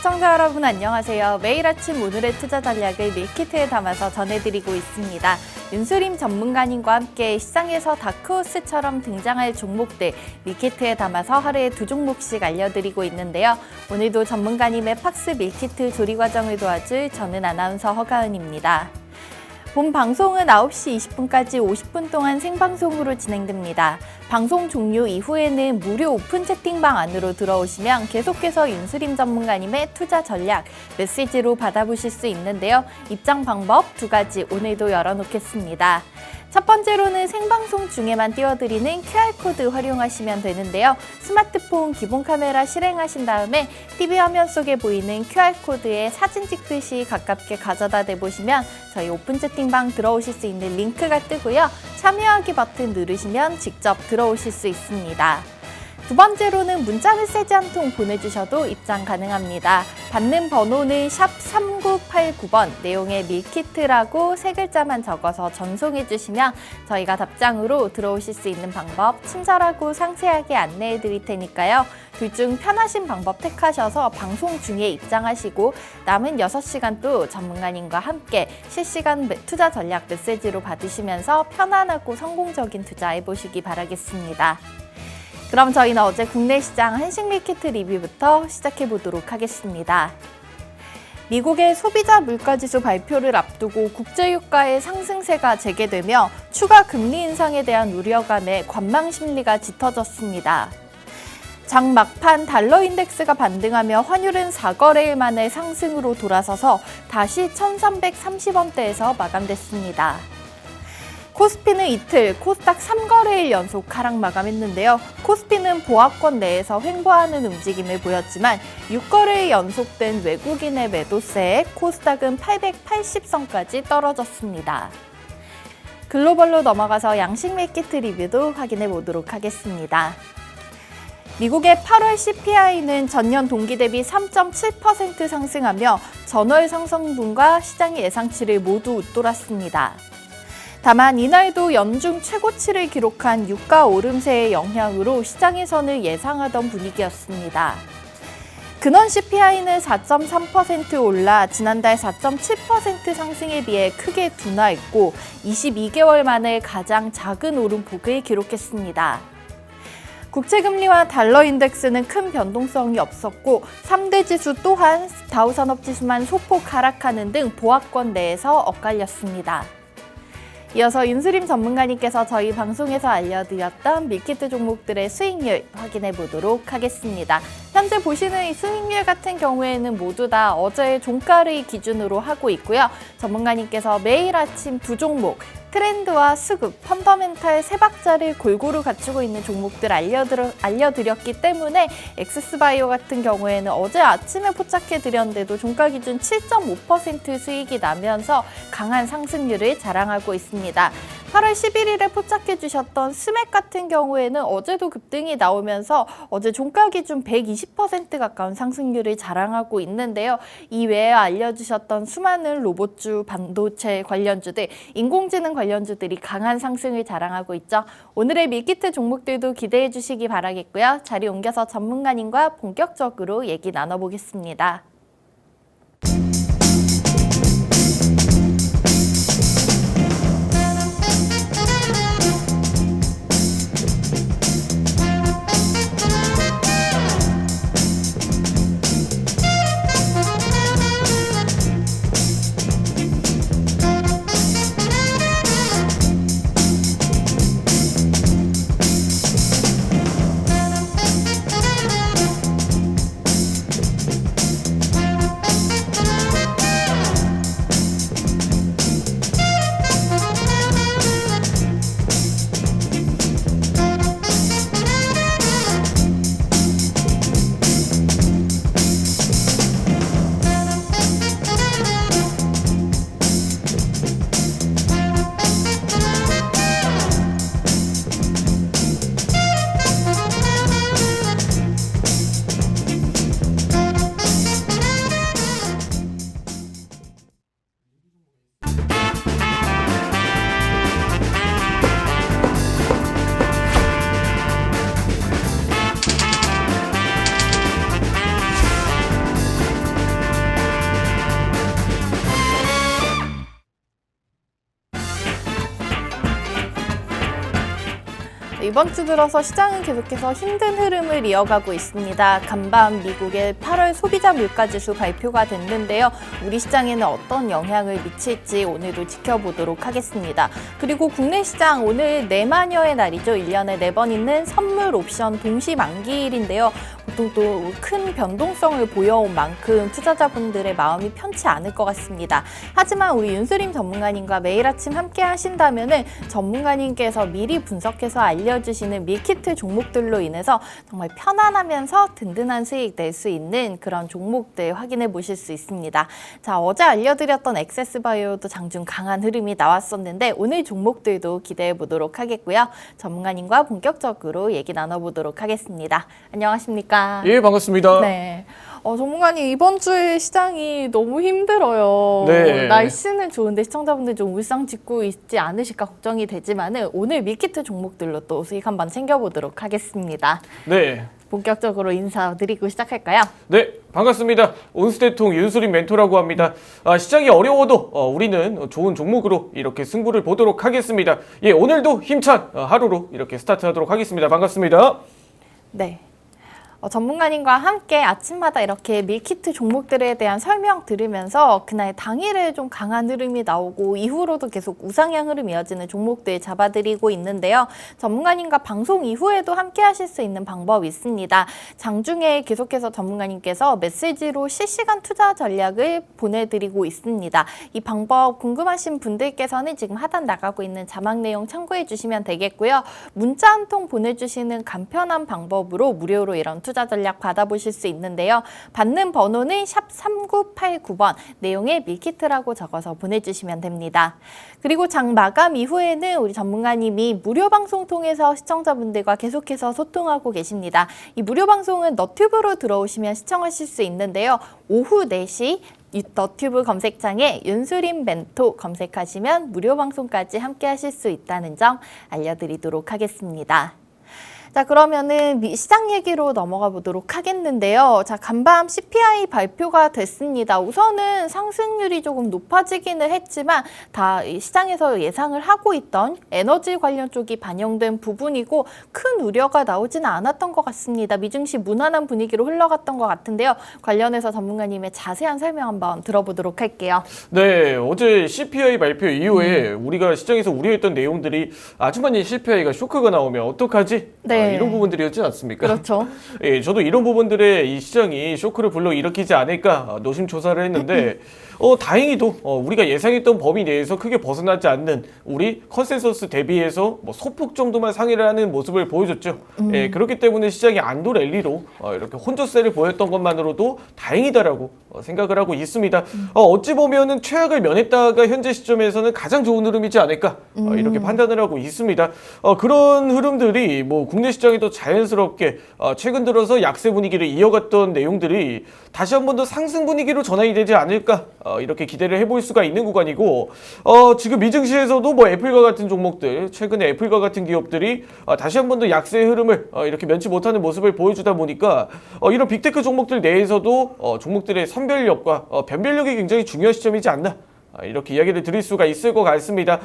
시청자 여러분 안녕하세요. 매일 아침 오늘의 투자 전략을 밀키트에 담아서 전해드리고 있습니다. 윤수림 전문가님과 함께 시장에서 다크호스처럼 등장할 종목들 밀키트에 담아서 하루에 2종목씩 알려드리고 있는데요. 오늘도 전문가님의 팍스 밀키트 조리 과정을 도와줄 저는 아나운서 허가은입니다. 본 방송은 9시 20분까지 50분 동안 생방송으로 진행됩니다. 방송 종료 이후에는 무료 오픈 채팅방 안으로 들어오시면 계속해서 윤수림 전문가님의 투자 전략 메시지로 받아보실 수 있는데요. 입장 방법 2가지 오늘도 열어놓겠습니다. 첫 번째로는 생방송 중에만 띄워드리는 QR코드 활용하시면 되는데요. 스마트폰 기본 카메라 실행하신 다음에 TV 화면 속에 보이는 QR코드에 사진 찍듯이 가깝게 가져다 대보시면 저희 오픈 채팅방 들어오실 수 있는 링크가 뜨고요. 참여하기 버튼 누르시면 직접 들어오실 수 있습니다. 두 번째로는 문자 메시지 한 통 보내주셔도 입장 가능합니다. 받는 번호는 샵 3989번, 내용에 밀키트라고 3글자만 적어서 전송해 주시면 저희가 답장으로 들어오실 수 있는 방법 친절하고 상세하게 안내해 드릴 테니까요. 둘 중 편하신 방법 택하셔서 방송 중에 입장하시고 남은 6시간 또 전문가님과 함께 실시간 투자 전략 메시지로 받으시면서 편안하고 성공적인 투자해 보시기 바라겠습니다. 그럼 저희는 어제 국내 시장 한식 밀키트 리뷰부터 시작해 보도록 하겠습니다. 미국의 소비자 물가지수 발표를 앞두고 국제유가의 상승세가 재개되며 추가 금리 인상에 대한 우려감에 관망 심리가 짙어졌습니다. 장 막판 달러 인덱스가 반등하며 환율은 4거래일 만에 상승으로 돌아서서 다시 1,330원대에서 마감됐습니다. 코스피는 이틀 코스닥 3거래일 연속 하락 마감했는데요. 코스피는 보합권 내에서 횡보하는 움직임을 보였지만 6거래일 연속된 외국인의 매도세에 코스닥은 880선까지 떨어졌습니다. 글로벌로 넘어가서 양식 밀키트 리뷰도 확인해 보도록 하겠습니다. 미국의 8월 CPI는 전년 동기 대비 3.7% 상승하며 전월 상승분과 시장의 예상치를 모두 웃돌았습니다. 다만 이날도 연중 최고치를 기록한 유가 오름세의 영향으로 시장에서는 예상하던 분위기였습니다. 근원 CPI는 4.3% 올라 지난달 4.7% 상승에 비해 크게 둔화했고 22개월 만에 가장 작은 오름폭을 기록했습니다. 국채금리와 달러 인덱스는 큰 변동성이 없었고 3대 지수 또한 다우산업지수만 소폭 하락하는 등 보합권 내에서 엇갈렸습니다. 이어서 윤수림 전문가님께서 저희 방송에서 알려드렸던 밀키트 종목들의 수익률 확인해 보도록 하겠습니다. 현재 보시는 이 수익률 같은 경우에는 모두 다 어제의 종가를 기준으로 하고 있고요. 전문가님께서 매일 아침 2종목 트렌드와 수급, 펀더멘탈 3박자를 골고루 갖추고 있는 종목들 알려드렸기 때문에 엑세스바이오 같은 경우에는 어제 아침에 포착해드렸는데도 종가 기준 7.5% 수익이 나면서 강한 상승률을 자랑하고 있습니다. 8월 11일에 포착해주셨던 스맥 같은 경우에는 어제도 급등이 나오면서 어제 종가 기준 120% 가까운 상승률을 자랑하고 있는데요. 이외에 알려주셨던 수많은 로봇주, 반도체 관련주들, 인공지능 관련주들이 강한 상승을 자랑하고 있죠. 오늘의 밀키트 종목들도 기대해 주시기 바라겠고요. 자리 옮겨서 전문가님과 본격적으로 얘기 나눠보겠습니다. 이번 주 들어서 시장은 계속해서 힘든 흐름을 이어가고 있습니다. 간밤 미국의 8월 소비자 물가지수 발표가 됐는데요. 우리 시장에는 어떤 영향을 미칠지 오늘도 지켜보도록 하겠습니다. 그리고 국내 시장 오늘 내마녀의 날이죠. 1년에 4번 있는 선물 옵션 동시 만기일인데요. 보통 또 큰 변동성을 보여온 만큼 투자자분들의 마음이 편치 않을 것 같습니다. 하지만 우리 윤수림 전문가님과 매일 아침 함께 하신다면은 전문가님께서 미리 분석해서 알려주시는 밀키트 종목들로 인해서 정말 편안하면서 든든한 수익 낼 수 있는 그런 종목들 확인해 보실 수 있습니다. 자, 어제 알려드렸던 액세스바이오도 장중 강한 흐름이 나왔었는데 오늘 종목들도 기대해 보도록 하겠고요. 전문가님과 본격적으로 얘기 나눠보도록 하겠습니다. 안녕하십니까? 예, 반갑습니다. 네. 전문가님, 이번 주에 시장이 너무 힘들어요. 네. 날씨는 좋은데 시청자분들 좀 울상 짓고 있지 않으실까 걱정이 되지만은 오늘 밀키트 종목들로 또 수익 한번 챙겨보도록 하겠습니다. 네. 본격적으로 인사드리고 시작할까요? 네, 반갑습니다. 온스테통 윤수림 멘토라고 합니다. 시장이 어려워도 우리는 좋은 종목으로 이렇게 승부를 보도록 하겠습니다. 예, 오늘도 힘찬 하루로 이렇게 스타트하도록 하겠습니다. 반갑습니다. 네. 전문가님과 함께 아침마다 이렇게 밀키트 종목들에 대한 설명 들으면서 그날 당일에 좀 강한 흐름이 나오고 이후로도 계속 우상향 흐름이 이어지는 종목들 잡아드리고 있는데요. 전문가님과 방송 이후에도 함께 하실 수 있는 방법이 있습니다. 장중에 계속해서 전문가님께서 메시지로 실시간 투자 전략을 보내드리고 있습니다. 이 방법 궁금하신 분들께서는 지금 하단 나가고 있는 자막 내용 참고해 주시면 되겠고요. 문자 한 통 보내주시는 간편한 방법으로 무료로 이런 투자 전략 받아보실 수 있는데요. 받는 번호는 샵 3989번, 내용에 밀키트라고 적어서 보내주시면 됩니다. 그리고 장 마감 이후에는 우리 전문가님이 무료 방송 통해서 시청자분들과 계속해서 소통하고 계십니다. 이 무료 방송은 너튜브로 들어오시면 시청하실 수 있는데요. 오후 4시 너튜브 검색창에 윤수림 멘토 검색하시면 무료 방송까지 함께 하실 수 있다는 점 알려드리도록 하겠습니다. 자, 그러면은 시장 얘기로 넘어가 보도록 하겠는데요. 자, 간밤 CPI 발표가 됐습니다. 우선은 상승률이 조금 높아지기는 했지만 다 시장에서 예상을 하고 있던 에너지 관련 쪽이 반영된 부분이고 큰 우려가 나오지는 않았던 것 같습니다. 미증시 무난한 분위기로 흘러갔던 것 같은데요. 관련해서 전문가님의 자세한 설명 한번 들어보도록 할게요. 네, 어제 CPI 발표 이후에 우리가 시장에서 우려했던 내용들이 아주머니 CPI가 쇼크가 나오면 어떡하지? 네. 이런 부분들이었지 않습니까? 그렇죠. 예, 저도 이런 부분들에 이 시장이 쇼크를 불러일으키지 않을까 노심초사를 했는데 다행히도 우리가 예상했던 범위 내에서 크게 벗어나지 않는 우리 컨센서스 대비해서 소폭 정도만 상회를 하는 모습을 보여줬죠. 예, 그렇기 때문에 시장이 안도 랠리로 이렇게 혼조세를 보였던 것만으로도 다행이다라고 생각을 하고 있습니다. 어찌 보면은 최악을 면했다가 현재 시점에서는 가장 좋은 흐름이지 않을까 이렇게 판단을 하고 있습니다. 그런 흐름들이 뭐 국내 시장에도 자연스럽게 최근 들어서 약세 분위기를 이어갔던 내용들이 다시 한 번 더 상승 분위기로 전환이 되지 않을까 이렇게 기대를 해볼 수가 있는 구간이고 지금 미증시에서도 뭐 애플과 같은 종목들 최근에 애플과 같은 기업들이 다시 한 번 더 약세의 흐름을 이렇게 면치 못하는 모습을 보여주다 보니까 이런 빅테크 종목들 내에서도 종목들의 선별력과 변별력이 굉장히 중요한 시점이지 않나 이렇게 이야기를 드릴 수가 있을 것 같습니다.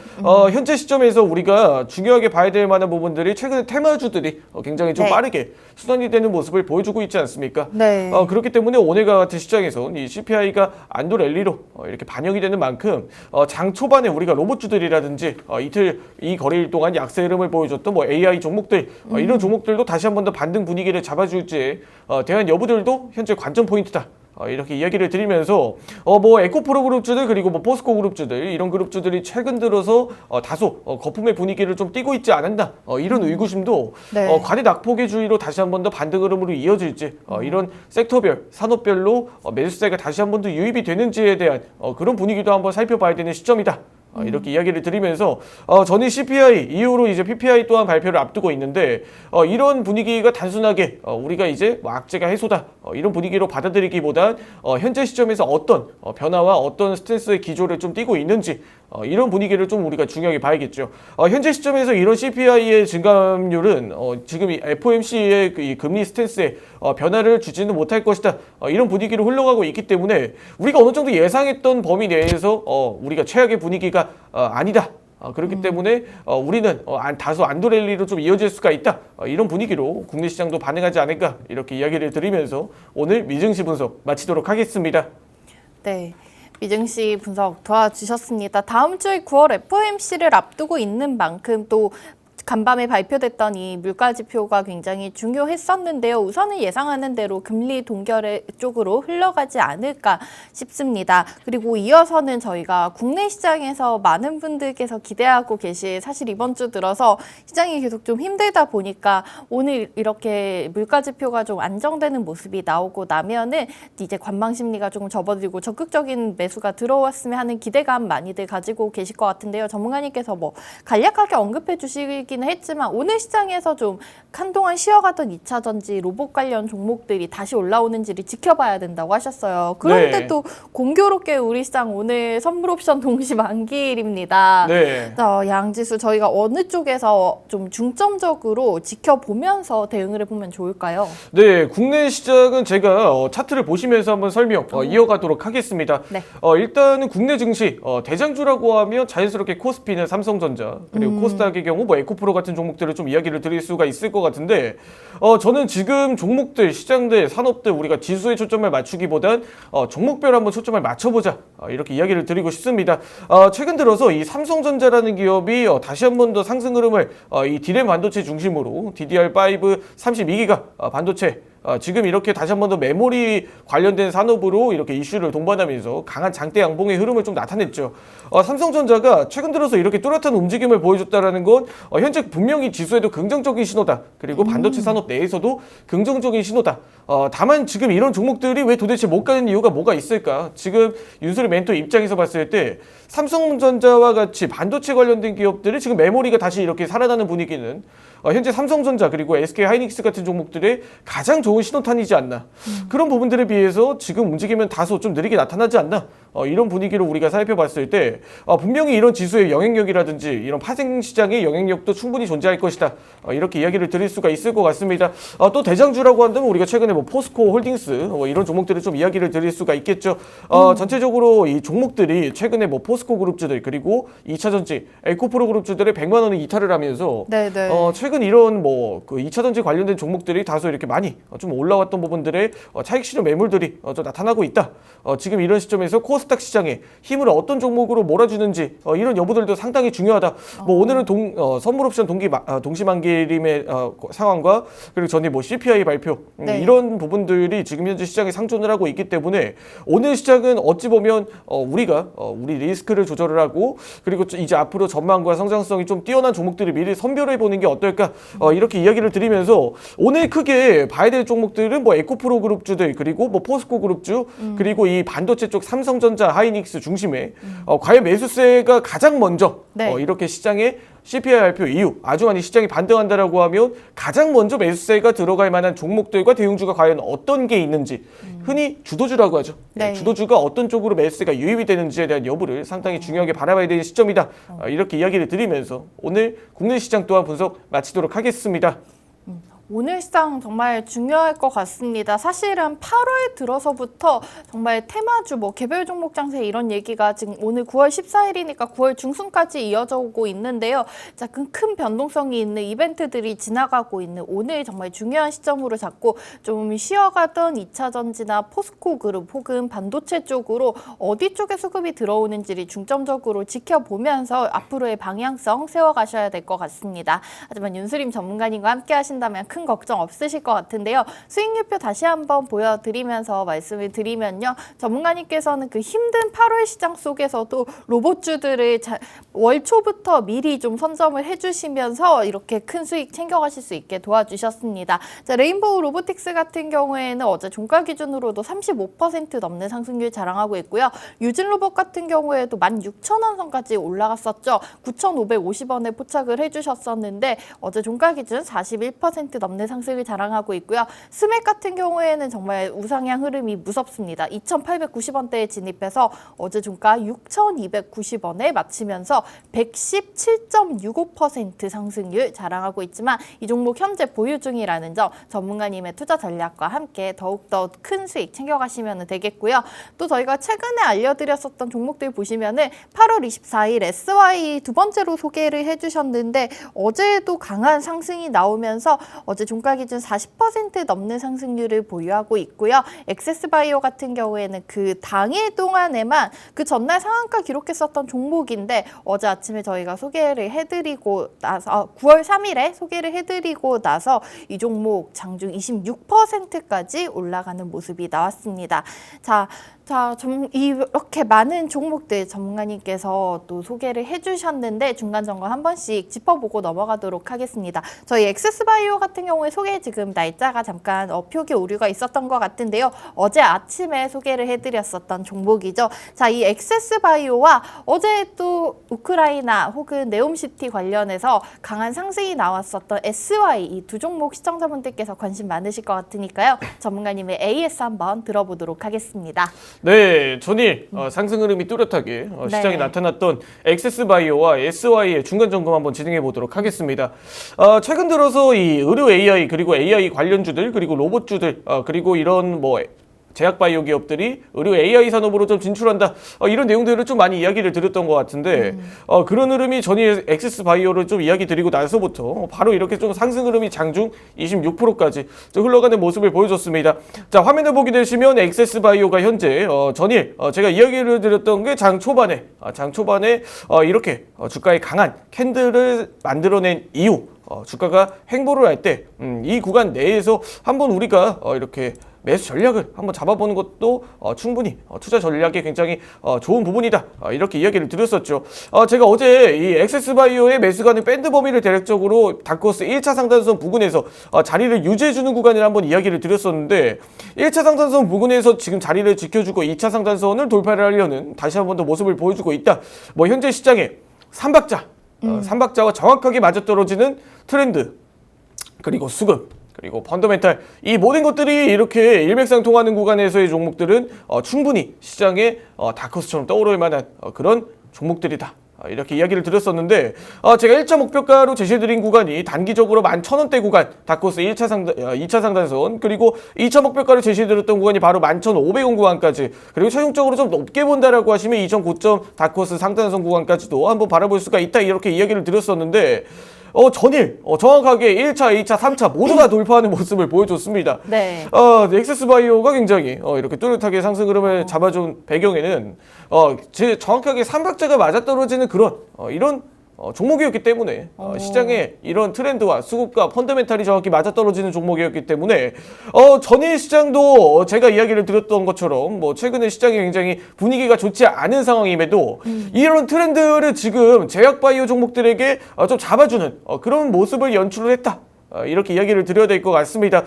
현재 시점에서 우리가 중요하게 봐야 될 만한 부분들이 최근에 테마주들이 굉장히 좀 빠르게 순환이 되는 모습을 보여주고 있지 않습니까? 네. 그렇기 때문에 오늘과 같은 시장에서 이 CPI가 안도 랠리로 이렇게 반영이 되는 만큼 장 초반에 우리가 로봇주들이라든지 이틀 이 거래일 동안 약세 흐름을 보여줬던 뭐 AI 종목들 이런 종목들도 다시 한 번 더 반등 분위기를 잡아줄지에 대한 여부들도 현재 관전 포인트다. 이렇게 이야기를 드리면서 뭐 에코프로 그룹주들 그리고 뭐 포스코 그룹주들 이런 그룹주들이 최근 들어서 다소 거품의 분위기를 좀 띠고 있지 않았나 이런 의구심도 네. 과대 낙폭의 주의로 다시 한 번 더 반등 흐름으로 이어질지 이런 섹터별 산업별로 매수세가 다시 한 번 더 유입이 되는지에 대한 그런 분위기도 한번 살펴봐야 되는 시점이다. 이렇게 이야기를 드리면서 전일 CPI 이후로 이제 PPI 또한 발표를 앞두고 있는데 이런 분위기가 단순하게 우리가 이제 뭐 악재가 해소다 이런 분위기로 받아들이기보단 현재 시점에서 어떤 변화와 어떤 스탠스의 기조를 좀 띠고 있는지 이런 분위기를 좀 우리가 중요하게 봐야겠죠. 현재 시점에서 이런 CPI의 증감률은 지금 이 FOMC의 이 금리 스탠스에 변화를 주지는 못할 것이다. 이런 분위기로 흘러가고 있기 때문에 우리가 어느 정도 예상했던 범위 내에서 우리가 최악의 분위기가 아니다. 그렇기 때문에 우리는 다소 안도랠리로 좀 이어질 수가 있다. 이런 분위기로 국내 시장도 반응하지 않을까 이렇게 이야기를 드리면서 오늘 미증시 분석 마치도록 하겠습니다. 네. 미증시 분석 도와주셨습니다. 다음 주에 9월 FOMC를 앞두고 있는 만큼 또 간밤에 발표됐던 이 물가 지표가 굉장히 중요했었는데요. 우선은 예상하는 대로 금리 동결 쪽으로 흘러가지 않을까 싶습니다. 그리고 이어서는 저희가 국내 시장에서 많은 분들께서 기대하고 계실, 사실 이번 주 들어서 시장이 계속 좀 힘들다 보니까 오늘 이렇게 물가 지표가 좀 안정되는 모습이 나오고 나면은 이제 관망 심리가 조금 접어들고 적극적인 매수가 들어왔으면 하는 기대감 많이들 가지고 계실 것 같은데요. 전문가님께서 뭐 간략하게 언급해 주시긴 했지만 오늘 시장에서 좀 한동안 쉬어가던 2차 전지 로봇 관련 종목들이 다시 올라오는지를 지켜봐야 된다고 하셨어요. 그런데 네. 또 공교롭게 우리 시장 오늘 선물 옵션 동시 만기일입니다. 네. 양지수 저희가 어느 쪽에서 좀 중점적으로 지켜보면서 대응을 해보면 좋을까요? 네, 국내 시장은 제가 차트를 보시면서 한번 설명 이어가도록 하겠습니다. 네. 일단은 국내 증시 대장주라고 하면 자연스럽게 코스피는 삼성전자 그리고 코스닥의 경우 뭐 에코프로 같은 종목들을 좀 이야기를 드릴 수가 있을 것 같은데 저는 지금 종목들, 시장들, 산업들 우리가 지수에 초점을 맞추기보단 종목별 한번 초점을 맞춰보자 이렇게 이야기를 드리고 싶습니다. 최근 들어서 이 삼성전자라는 기업이 다시 한 번 더 상승 흐름을 이 디램 반도체 중심으로 DDR5 32기가 반도체 지금 이렇게 다시 한 번 더 메모리 관련된 산업으로 이렇게 이슈를 동반하면서 강한 장대 양봉의 흐름을 좀 나타냈죠. 삼성전자가 최근 들어서 이렇게 뚜렷한 움직임을 보여줬다라는 건 현재 분명히 지수에도 긍정적인 신호다. 그리고 반도체 산업 내에서도 긍정적인 신호다. 다만 지금 이런 종목들이 왜 도대체 못 가는 이유가 뭐가 있을까? 지금 윤소리 멘토 입장에서 봤을 때 삼성전자와 같이 반도체 관련된 기업들이 지금 메모리가 다시 이렇게 살아나는 분위기는 현재 삼성전자 그리고 SK하이닉스 같은 종목들의 가장 좋은 신호탄이지 않나. 그런 부분들에 비해서 지금 움직이면 다소 좀 느리게 나타나지 않나. 이런 분위기로 우리가 살펴봤을 때 분명히 이런 지수의 영향력이라든지 이런 파생시장의 영향력도 충분히 존재할 것이다. 이렇게 이야기를 드릴 수가 있을 것 같습니다. 또 대장주라고 한다면 우리가 최근에 뭐 포스코 홀딩스 이런 종목들을 좀 이야기를 드릴 수가 있겠죠. 전체적으로 이 종목들이 최근에 뭐 포스코 그룹주들 그리고 2차전지 에코프로 그룹주들의 100만 원을 이탈을 하면서 네네. 최근 이런 뭐 그 2차전지 관련된 종목들이 다소 이렇게 많이 좀 올라왔던 부분들의 차익 실현 매물들이 좀 나타나고 있다. 지금 이런 시점에서 코스닥 시장에 힘을 어떤 종목으로 몰아주는지 이런 여부들도 상당히 중요하다. 뭐 오늘은 선물 옵션 동시 만기림의 상황과 그리고 전에 뭐 CPI 발표 네. 이런 부분들이 지금 현재 시장에 상존을 하고 있기 때문에 오늘 시장은 어찌 보면 우리가 우리 리스크를 조절을 하고 그리고 이제 앞으로 전망과 성장성이 좀 뛰어난 종목들을 미리 선별해 보는 게 어떨까 이렇게 이야기를 드리면서 오늘 크게 봐야 될 종목들은 뭐 에코프로 그룹주들 그리고 뭐 포스코 그룹주 그리고 이 반도체 쪽 삼성전자, 하이닉스 중심에 과연 매수세가 가장 먼저 네. 이렇게 시장에 CPI 발표 이후 아주 많이 시장이 반등한다라고 하면 가장 먼저 매수세가 들어갈 만한 종목들과 대응주가 과연 어떤 게 있는지 흔히 주도주라고 하죠. 네. 주도주가 어떤 쪽으로 매수세가 유입이 되는지에 대한 여부를 상당히 중요하게 바라봐야 되는 시점이다. 이렇게 이야기를 드리면서 오늘 국내 시장 또한 분석 마치도록 하겠습니다. 오늘 시장 정말 중요할 것 같습니다. 사실은 8월 들어서부터 정말 테마주, 뭐 개별 종목 장세 이런 얘기가 지금 오늘 9월 14일이니까 9월 중순까지 이어져 오고 있는데요. 자, 큰 변동성이 있는 이벤트들이 지나가고 있는 오늘 정말 중요한 시점으로 잡고 좀 쉬어가던 2차 전지나 포스코 그룹 혹은 반도체 쪽으로 어디 쪽에 수급이 들어오는지를 중점적으로 지켜보면서 앞으로의 방향성 세워가셔야 될 것 같습니다. 하지만 윤수림 전문가님과 함께 하신다면 큰 걱정 없으실 것 같은데요. 수익률표 다시 한번 보여드리면서 말씀을 드리면요. 전문가님께서는 그 힘든 8월 시장 속에서도 로봇주들을 월 초부터 미리 좀 선점을 해주시면서 이렇게 큰 수익 챙겨가실 수 있게 도와주셨습니다. 자, 레인보우 로보틱스 같은 경우에는 어제 종가 기준으로도 35% 넘는 상승률 자랑하고 있고요. 유진로봇 같은 경우에도 16,000원 선까지 올라갔었죠. 9,550원에 포착을 해주셨었는데 어제 종가 기준 41% 넘는 상승을 자랑하고 있고요. 스맥 같은 경우에는 정말 우상향 흐름이 무섭습니다. 2,890원대에 진입해서 어제 종가 6,290원에 마치면서 117.65% 상승률 자랑하고 있지만 이 종목 현재 보유 중이라는 점 전문가님의 투자 전략과 함께 더욱더 큰 수익 챙겨가시면 되겠고요. 또 저희가 최근에 알려드렸었던 종목들 보시면은 8월 24일 SY 두 번째로 소개를 해주셨는데 어제도 강한 상승이 나오면서 어제 종가 기준 40% 넘는 상승률을 보유하고 있고요. 엑세스바이오 같은 경우에는 그 당일 동안에만 그 전날 상한가 기록했었던 종목인데 어제 아침에 저희가 소개를 해드리고 나서 9월 3일에 소개를 해드리고 나서 이 종목 장중 26%까지 올라가는 모습이 나왔습니다. 이렇게 많은 종목들 전문가님께서 또 소개를 해주셨는데 중간 점검 한 번씩 짚어보고 넘어가도록 하겠습니다. 저희 엑세스바이오 같은 경우에 소개 지금 날짜가 잠깐 표기 오류가 있었던 것 같은데요. 어제 아침에 소개를 해드렸었던 종목이죠. 자, 이 엑세스바이오와 어제 또 우크라이나 혹은 네옴시티 관련해서 강한 상승이 나왔었던 SY 이 두 종목 시청자분들께서 관심 많으실 것 같으니까요. 전문가님의 AS 한번 들어보도록 하겠습니다. 네, 전일 상승 흐름이 뚜렷하게 시장에 네. 나타났던 엑세스바이오와 SY의 중간 점검 한번 진행해 보도록 하겠습니다. 최근 들어서 이 의료 AI 그리고 AI 관련주들 그리고 로봇주들 그리고 이런 뭐 제약바이오 기업들이 의료 AI 산업으로 좀 진출한다. 이런 내용들을 좀 많이 이야기를 드렸던 것 같은데 그런 흐름이 전일 엑세스바이오를 좀 이야기 드리고 나서부터 바로 이렇게 좀 상승 흐름이 장중 26%까지 좀 흘러가는 모습을 보여줬습니다. 자, 화면을 보게 되시면 엑세스바이오가 현재 전일 제가 이야기를 드렸던 게 장 초반에 이렇게 주가에 강한 캔들을 만들어낸 이후 주가가 횡보를 할 때 이 구간 내에서 한번 우리가 이렇게 매수 전략을 한번 잡아보는 것도 충분히 투자 전략에 굉장히 좋은 부분이다. 이렇게 이야기를 드렸었죠. 제가 어제 이 엑세스바이오의 매수가는 밴드 범위를 대략적으로 다크호스 1차 상단선 부근에서 자리를 유지해주는 구간을 한번 이야기를 드렸었는데 1차 상단선 부근에서 지금 자리를 지켜주고 2차 상단선을 돌파를 하려는 다시 한번 더 모습을 보여주고 있다. 뭐 현재 시장에 삼박자와 정확하게 맞아떨어지는 트렌드 그리고 수급 그리고 펀더멘탈 이 모든 것들이 이렇게 일맥상통하는 구간에서의 종목들은 충분히 시장에 다크호스처럼 떠오를 만한 그런 종목들이다. 이렇게 이야기를 드렸었는데 제가 1차 목표가로 제시해드린 구간이 단기적으로 11,000원대 구간 다크호스 2차 상단선 그리고 2차 목표가로 제시해드렸던 구간이 바로 11,500원 구간까지 그리고 최종적으로 좀 높게 본다라고 하시면 이전 고점 다크호스 상단선 구간까지도 한번 바라볼 수가 있다 이렇게 이야기를 드렸었는데 전일 정확하게 1차, 2차, 3차 모두 다 돌파하는 모습을 보여줬습니다. 네. 엑세스바이오가 굉장히 이렇게 뚜렷하게 상승 흐름을 잡아준 배경에는 정확하게 삼박자가 맞아떨어지는 그런 이런 종목이었기 때문에 시장에 이런 트렌드와 수급과 펀더멘탈이 정확히 맞아떨어지는 종목이었기 때문에 전일 시장도 제가 이야기를 드렸던 것처럼 뭐 최근에 시장이 굉장히 분위기가 좋지 않은 상황임에도 이런 트렌드를 지금 제약바이오 종목들에게 좀 잡아주는 그런 모습을 연출을 했다. 이렇게 이야기를 드려야 될 것 같습니다.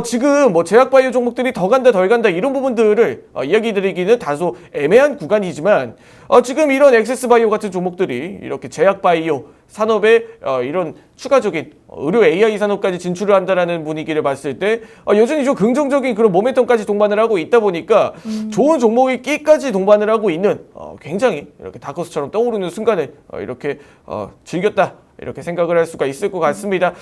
지금 뭐 제약바이오 종목들이 더 간다 덜 간다 이런 부분들을 이야기 드리기는 다소 애매한 구간이지만 지금 이런 엑세스바이오 같은 종목들이 이렇게 제약바이오 산업에 이런 추가적인 의료 AI 산업까지 진출을 한다라는 분위기를 봤을 때 여전히 좀 긍정적인 그런 모멘텀까지 동반을 하고 있다 보니까 좋은 종목의 끼까지 동반을 하고 있는 굉장히 이렇게 다크호스처럼 떠오르는 순간을 이렇게 즐겼다. 이렇게 생각을 할 수가 있을 것 같습니다.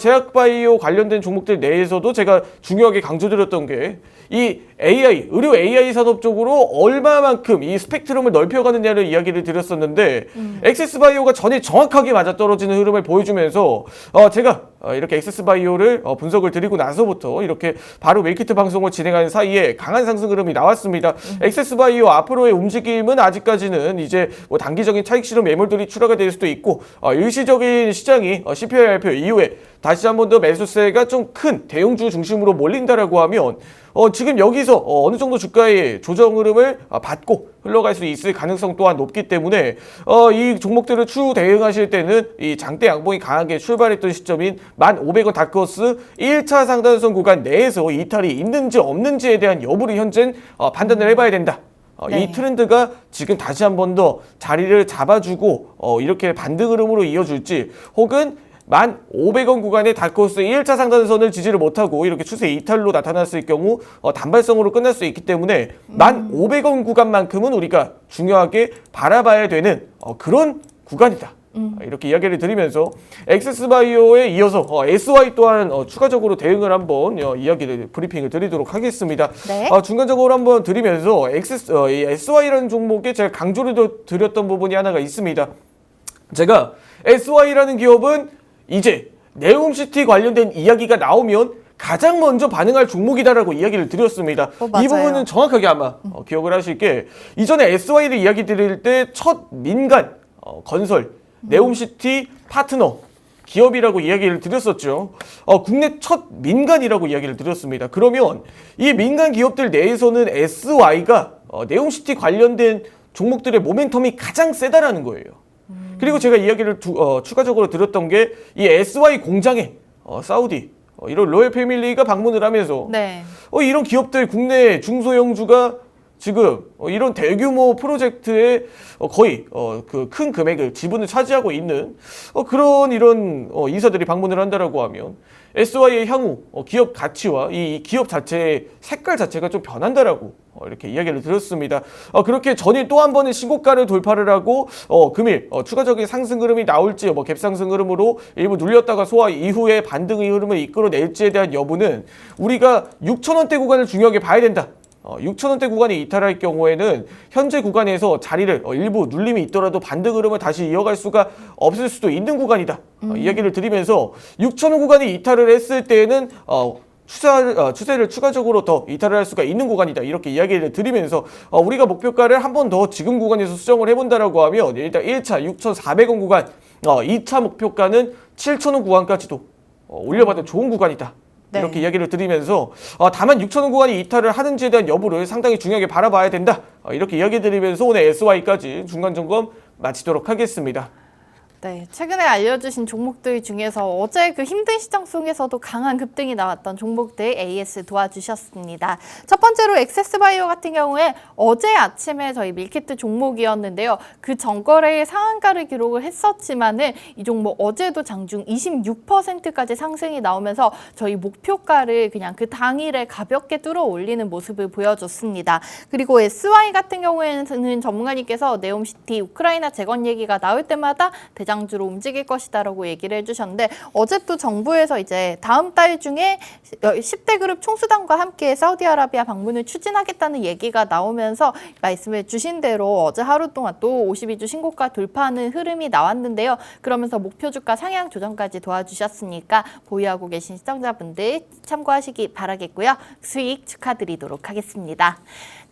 제약바이오 관련된 종목들 내에서도 제가 중요하게 강조드렸던 게 이 AI, 의료 AI 산업 쪽으로 얼마만큼 이 스펙트럼을 넓혀가느냐를 이야기를 드렸었는데 엑세스바이오가 전에 정확하게 맞아떨어지는 흐름을 보여주면서 제가 이렇게 엑세스바이오를 분석을 드리고 나서부터 이렇게 바로 밀키트 방송을 진행하는 사이에 강한 상승 흐름이 나왔습니다. 엑세스바이오 앞으로의 움직임은 아직까지는 이제 뭐 단기적인 차익 실험 매물들이 출하가 될 수도 있고 일시적인 시장이 CPI 발표 이후에 다시 한 번 더 매수세가 좀 큰 대형주 중심으로 몰린다라고 하면 지금 여기서 어느 정도 주가의 조정 흐름을 받고 흘러갈 수 있을 가능성 또한 높기 때문에 이 종목들을 추후 대응하실 때는 이 장대 양봉이 강하게 출발했던 시점인 1,500원 다크호스 1차 상단선 구간 내에서 이탈이 있는지 없는지에 대한 여부를 현재 판단을 해봐야 된다. 네. 이 트렌드가 지금 다시 한 번 더 자리를 잡아주고 이렇게 반등 흐름으로 이어줄지 혹은 1,500원 구간의 다크호스 1차 상단선을 지지를 못하고 이렇게 추세 이탈로 나타났을 경우 단발성으로 끝날 수 있기 때문에 1,500원 구간만큼은 우리가 중요하게 바라봐야 되는 그런 구간이다. 이렇게 이야기를 드리면서 엑세스바이오에 이어서 SY 또한 추가적으로 대응을 한번 브리핑을 드리도록 하겠습니다. 네. 중간적으로 한번 드리면서 이 SY라는 종목에 제가 강조를 드렸던 부분이 하나가 있습니다. 제가 SY라는 기업은 이제 네옴시티 관련된 이야기가 나오면 가장 먼저 반응할 종목이다라고 이야기를 드렸습니다. 맞아요. 이 부분은 정확하게 아마 기억을 하실 게 이전에 SY를 이야기 드릴 때 첫 민간 건설 네옴시티 파트너 기업이라고 이야기를 드렸었죠. 국내 첫 민간이라고 이야기를 드렸습니다. 그러면 이 민간 기업들 내에서는 SY가 네옴시티 관련된 종목들의 모멘텀이 가장 세다라는 거예요. 그리고 제가 이야기를 추가적으로 드렸던 게 이 SY 공장에 사우디 이런 로열 패밀리가 방문을 하면서 네. 이런 기업들 국내 중소형주가 지금 이런 대규모 프로젝트에 거의 그 큰 금액을 지분을 차지하고 있는 그런 이런 인사들이 방문을 한다라고 하면 SY의 향후 기업 가치와 이 기업 자체의 색깔 자체가 좀 변한다라고 이렇게 이야기를 드렸습니다. 그렇게 전일 또 한 번의 신고가를 돌파를 하고 금일 추가적인 상승 흐름이 나올지 갭 상승 흐름으로 일부 눌렸다가 소화 이후에 반등의 흐름을 이끌어낼지에 대한 여부는 우리가 6,000원대 구간을 중요하게 봐야 된다. 6,000원대 구간이 이탈할 경우에는 현재 구간에서 자리를 일부 눌림이 있더라도 반등 흐름을 다시 이어갈 수가 없을 수도 있는 구간이다. 이야기를 드리면서 6,000원 구간이 이탈을 했을 때에는 추세를 추가적으로 더 이탈을 할 수가 있는 구간이다. 이렇게 이야기를 드리면서 우리가 목표가를 한 번 더 지금 구간에서 수정을 해본다라고 하면 일단 1차 6,400원 구간, 2차 목표가는 7,000원 구간까지도 올려받은 좋은 구간이다. 네. 이렇게 이야기를 드리면서 다만 6,000원 구간이 이탈을 하는지에 대한 여부를 상당히 중요하게 바라봐야 된다. 이렇게 이야기 드리면서 오늘 SY까지 중간 점검 마치도록 하겠습니다. 네, 최근에 알려주신 종목들 중에서 어제 그 힘든 시장 속에서도 강한 급등이 나왔던 종목들 AS 도와주셨습니다. 첫 번째로 엑세스바이오 같은 경우에 어제 아침에 저희 밀키트 종목이었는데요. 그 전거래일 상한가를 기록을 했었지만은 이 종목 어제도 장중 26%까지 상승이 나오면서 저희 목표가를 그냥 그 당일에 가볍게 뚫어 올리는 모습을 보여줬습니다. 그리고 SY 같은 경우에는 전문가님께서 네옴시티 우크라이나 재건 얘기가 나올 때마다 대장주로 움직일 것이다라고 얘기를 해주셨는데 어제 또 정부에서 이제 다음 달 중에 10대 그룹 총수단과 함께 사우디아라비아 방문을 추진하겠다는 얘기가 나오면서 말씀해 주신 대로 어제 하루 동안 또 52주 신고가 돌파하는 흐름이 나왔는데요. 그러면서 목표 주가 상향 조정까지 도와주셨으니까 보유하고 계신 시청자분들 참고하시기 바라겠고요. 수익 축하드리도록 하겠습니다.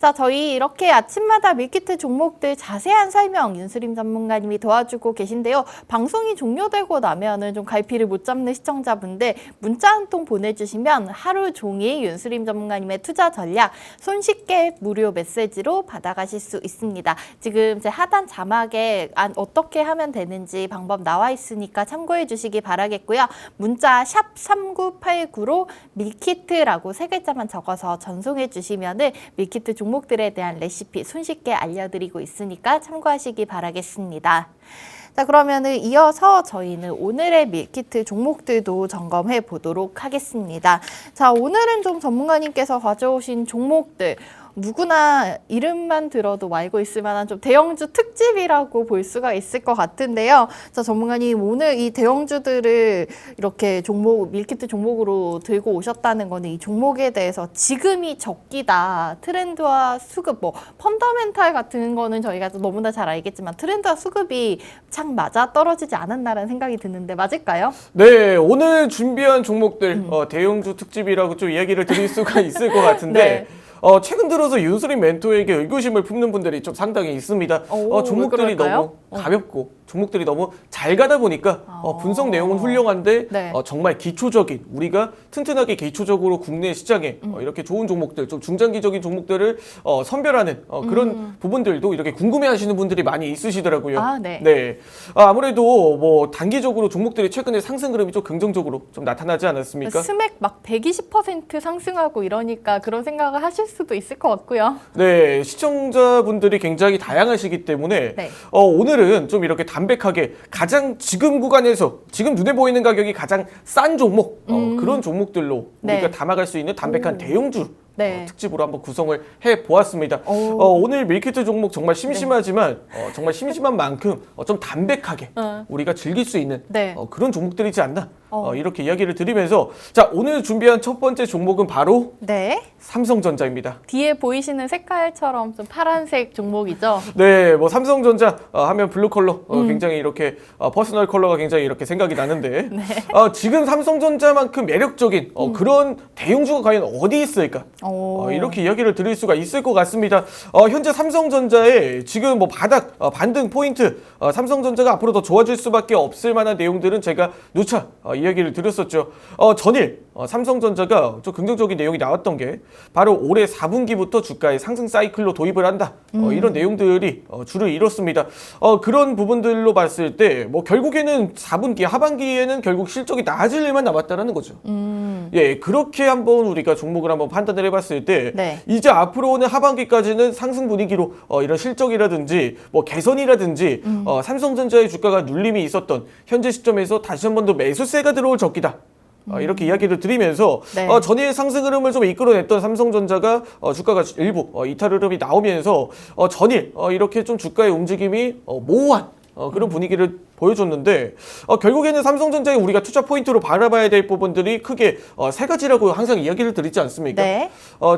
자, 저희 이렇게 아침마다 밀키트 종목들 자세한 설명 윤수림 전문가님이 도와주고 계신데요. 방송이 종료되고 나면은 좀 갈피를 못 잡는 시청자분들 문자 한 통 보내주시면 하루 종일 윤수림 전문가님의 투자 전략 손쉽게 무료 메시지로 받아가실 수 있습니다. 지금 제 하단 자막에 어떻게 하면 되는지 방법 나와 있으니까 참고해 주시기 바라겠고요. 문자 샵 3989로 밀키트라고 세 글자만 적어서 전송해 주시면은 밀키트 종목들에 대한 레시피 손쉽게 알려드리고 있으니까 참고하시기 바라겠습니다. 자, 그러면은 이어서 저희는 오늘의 밀키트 종목들도 점검해 보도록 하겠습니다. 자, 오늘은 좀 전문가님께서 가져오신 종목들 누구나 이름만 들어도 알고 있을 만한 좀 대형주 특집이라고 볼 수가 있을 것 같은데요. 자, 전문가님 오늘 이 대형주들을 이렇게 밀키트 종목으로 들고 오셨다는 거는 이 종목에 대해서 지금이 적기다. 트렌드와 수급, 펀더멘탈 같은 거는 저희가 너무나 잘 알겠지만 트렌드와 수급이 참 맞아 떨어지지 않았나라는 생각이 드는데 맞을까요? 네, 오늘 준비한 종목들 대형주 특집이라고 좀 이야기를 드릴 수가 있을 것 같은데 네. 최근 들어서 윤수림 멘토에게 의구심을 품는 분들이 좀 상당히 있습니다. 종목들이 너무 가볍고 종목들이 너무 잘 가다 보니까 분석 내용은 훌륭한데 네. 정말 기초적인 우리가 튼튼하게 기초적으로 국내 시장에 이렇게 좋은 종목들 좀 중장기적인 종목들을 선별하는 그런 부분들도 이렇게 궁금해하시는 분들이 많이 있으시더라고요. 아, 네. 네. 아무래도 단기적으로 종목들이 최근에 상승 흐름이 좀 긍정적으로 좀 나타나지 않았습니까? 스맥 막 120% 상승하고 이러니까 그런 생각을 하실 수도 있을 것 같고요. 네, 시청자분들이 굉장히 다양하시기 때문에 네. 오늘은 좀 이렇게 담백하게 가장 지금 구간에서 지금 눈에 보이는 가격이 가장 싼 종목 그런 종목들로 우리가 네. 담아갈 수 있는 담백한 대형주 네. 특집으로 한번 구성을 해 보았습니다. 오늘 밀키트 종목 정말 심심하지만 정말 심심한 만큼 좀 담백하게 우리가 즐길 수 있는 네. 그런 종목들이지 않나 이렇게 이야기를 드리면서 자 오늘 준비한 첫 번째 종목은 바로 네. 삼성전자입니다. 뒤에 보이시는 색깔처럼 좀 파란색 종목이죠. 네, 뭐 삼성전자 하면 블루 컬러 굉장히 이렇게 퍼스널 컬러가 굉장히 이렇게 생각이 나는데 지금 삼성전자만큼 매력적인 그런 대형주가 과연 어디 있을까? 이렇게 이야기를 드릴 수가 있을 것 같습니다. 현재 삼성전자의 지금 뭐 바닥 반등 포인트 삼성전자가 앞으로 더 좋아질 수밖에 없을 만한 내용들은 제가 누차 이야기를 드렸었죠. 전일 삼성전자가 좀 긍정적인 내용이 나왔던 게 바로 올해 4분기부터 주가의 상승 사이클로 도입을 한다. 이런 내용들이 주를 이뤘습니다. 그런 부분들로 봤을 때 뭐 결국에는 4분기 하반기에는 결국 실적이 나아질 일만 남았다라는 거죠. 예, 그렇게 한번 우리가 종목을 한번 판단을 해봤을 때 네. 이제 앞으로 오는 하반기까지는 상승 분위기로 이런 실적이라든지 뭐 개선이라든지 삼성전자의 주가가 눌림이 있었던 현재 시점에서 다시 한 번 더 매수세가 들어올 적기다. 이렇게 이야기를 드리면서 네. 전일 상승 흐름을 좀 이끌어냈던 삼성전자가 주가가 일부 이탈 흐름이 나오면서 전일 이렇게 좀 주가의 움직임이 모호한 그런 분위기를 보여줬는데 결국에는 삼성전자에 우리가 투자 포인트로 바라봐야 될 부분들이 크게 세 가지라고 항상 이야기를 드리지 않습니까? 네.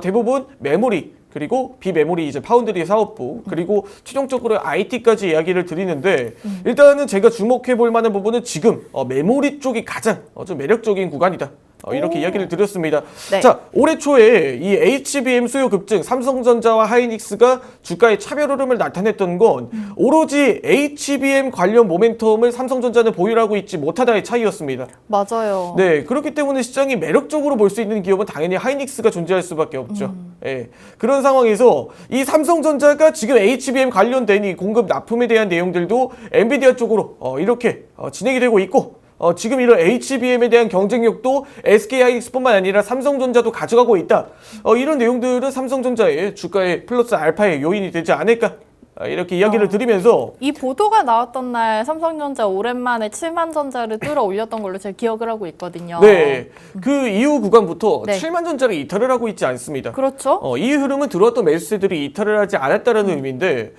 대부분 메모리 그리고 비메모리 이제 파운드리 사업부 그리고 최종적으로 IT까지 이야기를 드리는데 일단은 제가 주목해 볼 만한 부분은 지금 메모리 쪽이 가장 좀 매력적인 구간이다. 이렇게 이야기를 드렸습니다. 네. 자, 올해 초에 이 HBM 수요 급증, 삼성전자와 하이닉스가 주가의 차별 흐름을 나타냈던 건 오로지 HBM 관련 모멘텀을 삼성전자는 보유하고 있지 못하다의 차이였습니다. 맞아요. 네, 그렇기 때문에 시장이 매력적으로 볼 수 있는 기업은 당연히 하이닉스가 존재할 수밖에 없죠. 예, 그런 상황에서 이 삼성전자가 지금 HBM 관련된 이 공급 납품에 대한 내용들도 엔비디아 쪽으로 이렇게 진행이 되고 있고 지금 이런 HBM에 대한 경쟁력도 SK하이닉스뿐만 아니라 삼성전자도 가져가고 있다. 이런 내용들은 삼성전자의 주가의 플러스 알파의 요인이 되지 않을까 이렇게 이야기를 드리면서 이 보도가 나왔던 날 삼성전자 오랜만에 7만 전자를 뚫어 올렸던 걸로 제가 기억을 하고 있거든요. 네, 그 이후 구간부터 네. 7만 전자를 이탈을 하고 있지 않습니다. 그렇죠. 이 흐름은 들어왔던 매수세들이 이탈을 하지 않았다라는 의미인데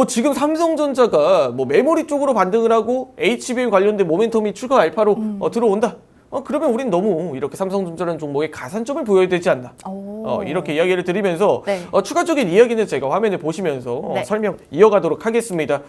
지금 삼성전자가 뭐 메모리 쪽으로 반등을 하고 HBM 관련된 모멘텀이 추가 알파로 들어온다. 그러면 우린 너무 이렇게 삼성전자라는 종목에 가산점을 보여야 되지 않나. 이렇게 이야기를 드리면서 네. 추가적인 이야기는 제가 화면에 보시면서 네. 설명 이어가도록 하겠습니다.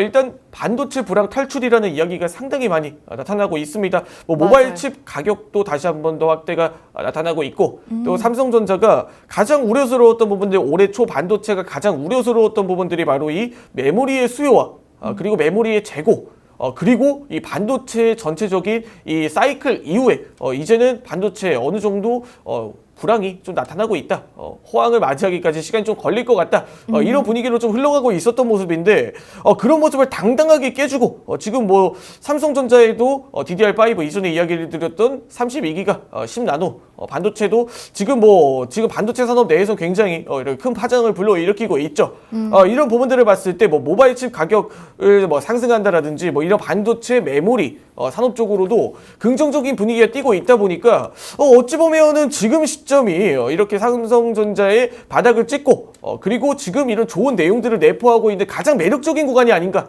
일단 반도체 불황 탈출이라는 이야기가 상당히 많이 나타나고 있습니다. 뭐 모바일 맞아요. 칩 가격도 다시 한 번 더 확대가 나타나고 있고 또 삼성전자가 가장 우려스러웠던 부분들 올해 초 반도체가 가장 우려스러웠던 부분들이 바로 이 메모리의 수요와 그리고 메모리의 재고 그리고 이 반도체 전체적인 이 사이클 이후에 이제는 반도체 어느 정도 불황이 좀 나타나고 있다. 호황을 맞이하기까지 시간이 좀 걸릴 것 같다. 이런 분위기로 좀 흘러가고 있었던 모습인데 그런 모습을 당당하게 깨주고 지금 뭐 삼성전자에도 DDR5 이전에 이야기를 드렸던 32기가 10나노 반도체도 지금 반도체 산업 내에서 굉장히 이렇게 큰 파장을 불러일으키고 있죠. 이런 부분들을 봤을 때 뭐 모바일 칩 가격을 뭐 상승한다라든지 뭐 이런 반도체 메모리 산업 쪽으로도 긍정적인 분위기가 띄고 있다 보니까 어찌 보면은 지금 시점이 이렇게 삼성전자의 바닥을 찍고 그리고 지금 이런 좋은 내용들을 내포하고 있는 가장 매력적인 구간이 아닌가.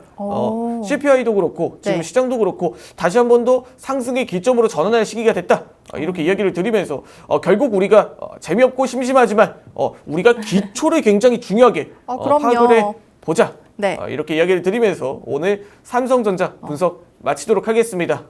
CPI도 그렇고 지금 네. 시장도 그렇고 다시 한 번 더 상승의 기점으로 전환할 시기가 됐다. 이렇게 이야기를 드리면서 결국 우리가 재미없고 심심하지만 우리가 기초를 굉장히 중요하게 그럼요. 파악을 해 보자. 네. 이렇게 이야기를 드리면서 오늘 삼성전자 분석 마치도록 하겠습니다.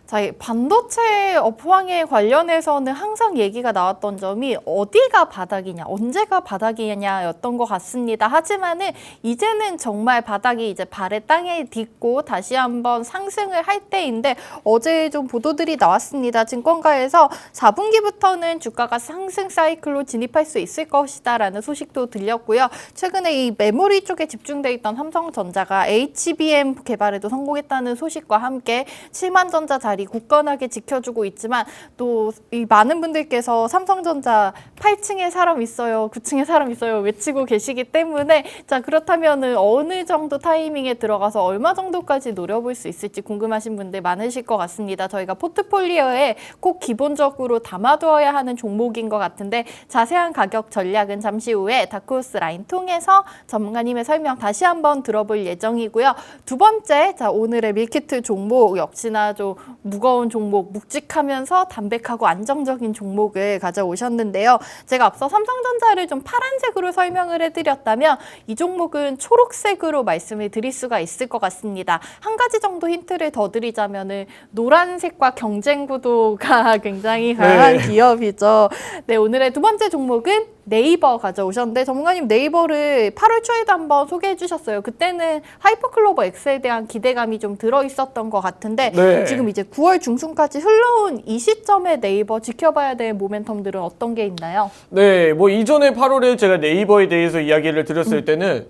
자, 이 반도체 업황에 관련해서는 항상 얘기가 나왔던 점이 어디가 바닥이냐, 언제가 바닥이냐였던 것 같습니다. 하지만은 이제는 정말 바닥이 이제 발의 땅에 딛고 다시 한번 상승을 할 때인데 어제 좀 보도들이 나왔습니다. 증권가에서 4분기부터는 주가가 상승 사이클로 진입할 수 있을 것이다라는 소식도 들렸고요. 최근에 이 메모리 쪽에 집중돼 있던 삼성전자가 HBM 개발에도 성공했다는 소식과 함께 7만 전자 자리 자리 굳건하게 지켜주고 있지만 또 이 많은 분들께서 삼성전자 8층에 사람 있어요, 9층에 사람 있어요 외치고 계시기 때문에 자 그렇다면은 어느 정도 타이밍에 들어가서 얼마 정도까지 노려볼 수 있을지 궁금하신 분들 많으실 것 같습니다. 저희가 포트폴리오에 꼭 기본적으로 담아두어야 하는 종목인 것 같은데 자세한 가격 전략은 잠시 후에 다크호스 라인 통해서 전문가님의 설명 다시 한번 들어볼 예정이고요. 두 번째, 자 오늘의 밀키트 종목 역시나 좀 무거운 종목, 묵직하면서 담백하고 안정적인 종목을 가져오셨는데요. 제가 앞서 삼성전자를 좀 파란색으로 설명을 해드렸다면 이 종목은 초록색으로 말씀을 드릴 수가 있을 것 같습니다. 한 가지 정도 힌트를 더 드리자면은 노란색과 경쟁 구도가 굉장히 강한 기업이죠. 네, 오늘의 두 번째 종목은 네이버 가져오셨는데 전문가님 네이버를 8월 초에도 한번 소개해 주셨어요. 그때는 하이퍼클로버 X에 대한 기대감이 좀 들어있었던 것 같은데 네. 지금 이제 9월 중순까지 흘러온 이 시점에 네이버 지켜봐야 될 모멘텀들은 어떤 게 있나요? 네, 뭐 이전에 8월에 제가 네이버에 대해서 이야기를 드렸을 때는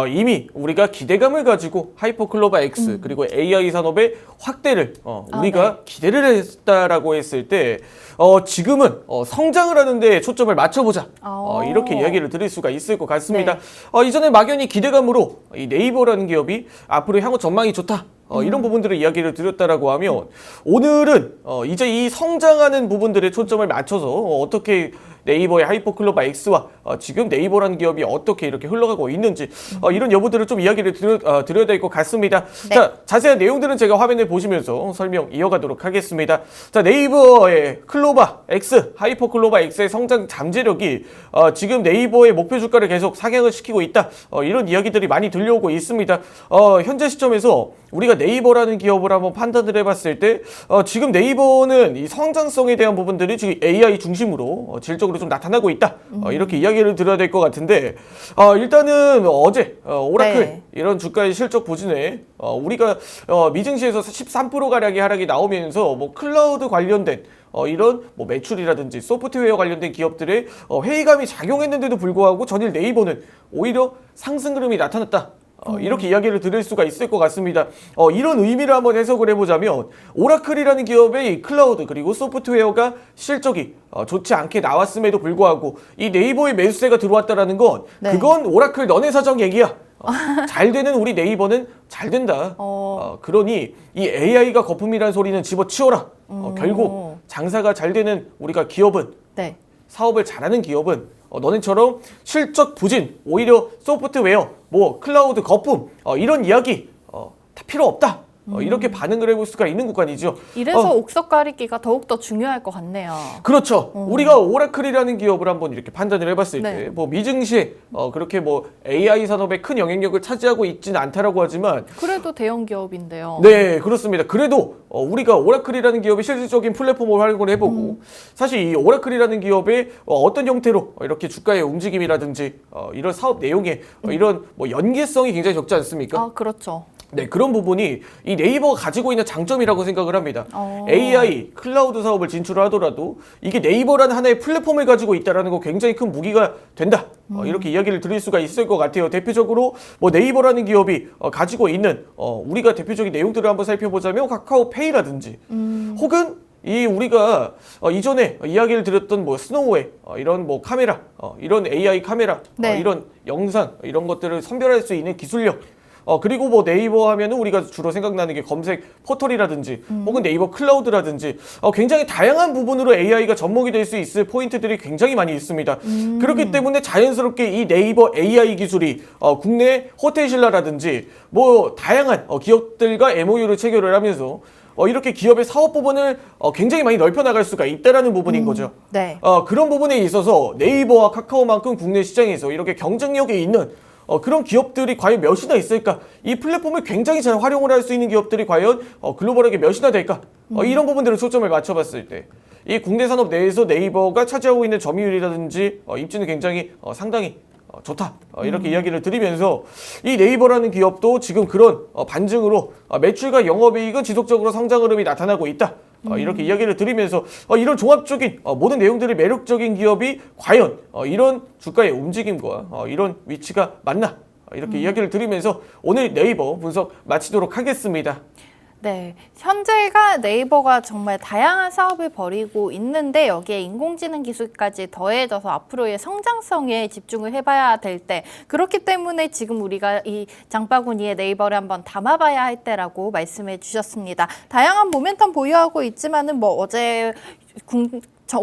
이미 우리가 기대감을 가지고 하이퍼클로버 X 그리고 AI 산업의 확대를 우리가 기대를 했다라고 했을 때 지금은 성장을 하는데 초점을 맞춰보자 이렇게 이야기를 드릴 수가 있을 것 같습니다. 이전에 막연히 기대감으로 이 네이버라는 기업이 앞으로 향후 전망이 좋다. 이런 부분들을 이야기를 드렸다라고 하면 오늘은 이제 이 성장하는 부분들에 초점을 맞춰서 어떻게 네이버의 하이퍼클로버 X와 지금 네이버라는 기업이 어떻게 이렇게 흘러가고 있는지 이런 여부들을 좀 이야기를 드려야 될 것 같습니다. 네. 자, 자세한 내용들은 제가 화면을 보시면서 설명 이어가도록 하겠습니다. 자, 네이버의 클로버 X, 하이퍼클로버 X의 성장 잠재력이 지금 네이버의 목표 주가를 계속 상향을 시키고 있다. 이런 이야기들이 많이 들려오고 있습니다. 현재 시점에서 우리가 네이버라는 기업을 한번 판단을 해봤을 때 지금 네이버는 이 성장성에 대한 부분들이 지금 AI 중심으로 질적으로 좀 나타나고 있다. 이렇게 이야기를 드려야 될 것 같은데 일단은 어제 오라클 이런 주가의 실적 부진에 우리가 미증시에서 13%가량의 하락이 나오면서 뭐 클라우드 관련된 이런 뭐 매출이라든지 소프트웨어 관련된 기업들의 회의감이 작용했는데도 불구하고 전일 네이버는 오히려 상승 흐름이 나타났다. 이렇게 이야기를 드릴 수가 있을 것 같습니다. 이런 의미를 한번 해석을 해보자면 오라클이라는 기업의 이 클라우드 그리고 소프트웨어가 실적이 좋지 않게 나왔음에도 불구하고 이 네이버의 매수세가 들어왔다라는 건 그건 오라클 너네 사정 얘기야. 잘 되는 우리 네이버는 잘 된다. 그러니 이 AI가 거품이라는 소리는 집어치워라. 결국 장사가 잘 되는 우리가 기업은 사업을 잘하는 기업은 너네처럼 실적 부진, 오히려 소프트웨어, 뭐 클라우드 거품 이런 이야기 다 필요 없다. 이렇게 반응을 해볼 수가 있는 구간이죠. 이래서 옥석 가리기가 더욱더 중요할 것 같네요. 그렇죠. 우리가 오라클이라는 기업을 한번 이렇게 판단을 해봤을 때 뭐 미증시에 그렇게 뭐 AI 산업에 큰 영향력을 차지하고 있지는 않다라고 하지만 그래도 대형 기업인데요. 네, 그렇습니다. 그래도 우리가 오라클이라는 기업의 실질적인 플랫폼을 활용을 해보고 사실 이 오라클이라는 기업의 어떤 형태로 이렇게 주가의 움직임이라든지 이런 사업 내용에 이런 뭐 연계성이 굉장히 적지 않습니까? 그렇죠. 네, 그런 부분이 이 네이버가 가지고 있는 장점이라고 생각을 합니다. AI, 클라우드 사업을 진출을 하더라도 이게 네이버라는 하나의 플랫폼을 가지고 있다는 거 굉장히 큰 무기가 된다. 이렇게 이야기를 드릴 수가 있을 것 같아요. 대표적으로 뭐 네이버라는 기업이 가지고 있는 우리가 대표적인 내용들을 한번 살펴보자면 카카오페이라든지 혹은 이 우리가 이전에 이야기를 드렸던 뭐 스노우웨이 이런 뭐 카메라 이런 AI 카메라 이런 영상 이런 것들을 선별할 수 있는 기술력 그리고 뭐 네이버 하면은 우리가 주로 생각나는 게 검색 포털이라든지 혹은 네이버 클라우드라든지 굉장히 다양한 부분으로 AI가 접목이 될 수 있을 포인트들이 굉장히 많이 있습니다. 그렇기 때문에 자연스럽게 이 네이버 AI 기술이 국내 호텔신라라든지 뭐 다양한 기업들과 MOU를 체결을 하면서 이렇게 기업의 사업 부분을 굉장히 많이 넓혀 나갈 수가 있다라는 부분인 거죠. 그런 부분에 있어서 네이버와 카카오만큼 국내 시장에서 이렇게 경쟁력이 있는 그런 기업들이 과연 몇이나 있을까? 이 플랫폼을 굉장히 잘 활용을 할 수 있는 기업들이 과연 글로벌하게 몇이나 될까? 이런 부분들을 초점을 맞춰봤을 때 이 국내 산업 내에서 네이버가 차지하고 있는 점유율이라든지 입지는 굉장히 상당히 좋다. 이렇게 이야기를 드리면서 이 네이버라는 기업도 지금 그런 반증으로 매출과 영업이익은 지속적으로 성장 흐름이 나타나고 있다. 이렇게 이야기를 드리면서 이런 종합적인 모든 내용들이 매력적인 기업이 과연 이런 주가의 움직임과 이런 위치가 맞나 이렇게 이야기를 드리면서 오늘 네이버 분석 마치도록 하겠습니다. 네, 현재가 네이버가 정말 다양한 사업을 벌이고 있는데 여기에 인공지능 기술까지 더해져서 앞으로의 성장성에 집중을 해봐야 될 때, 그렇기 때문에 지금 우리가 이 장바구니에 네이버를 한번 담아봐야 할 때라고 말씀해 주셨습니다. 다양한 모멘텀 보유하고 있지만은 뭐 어제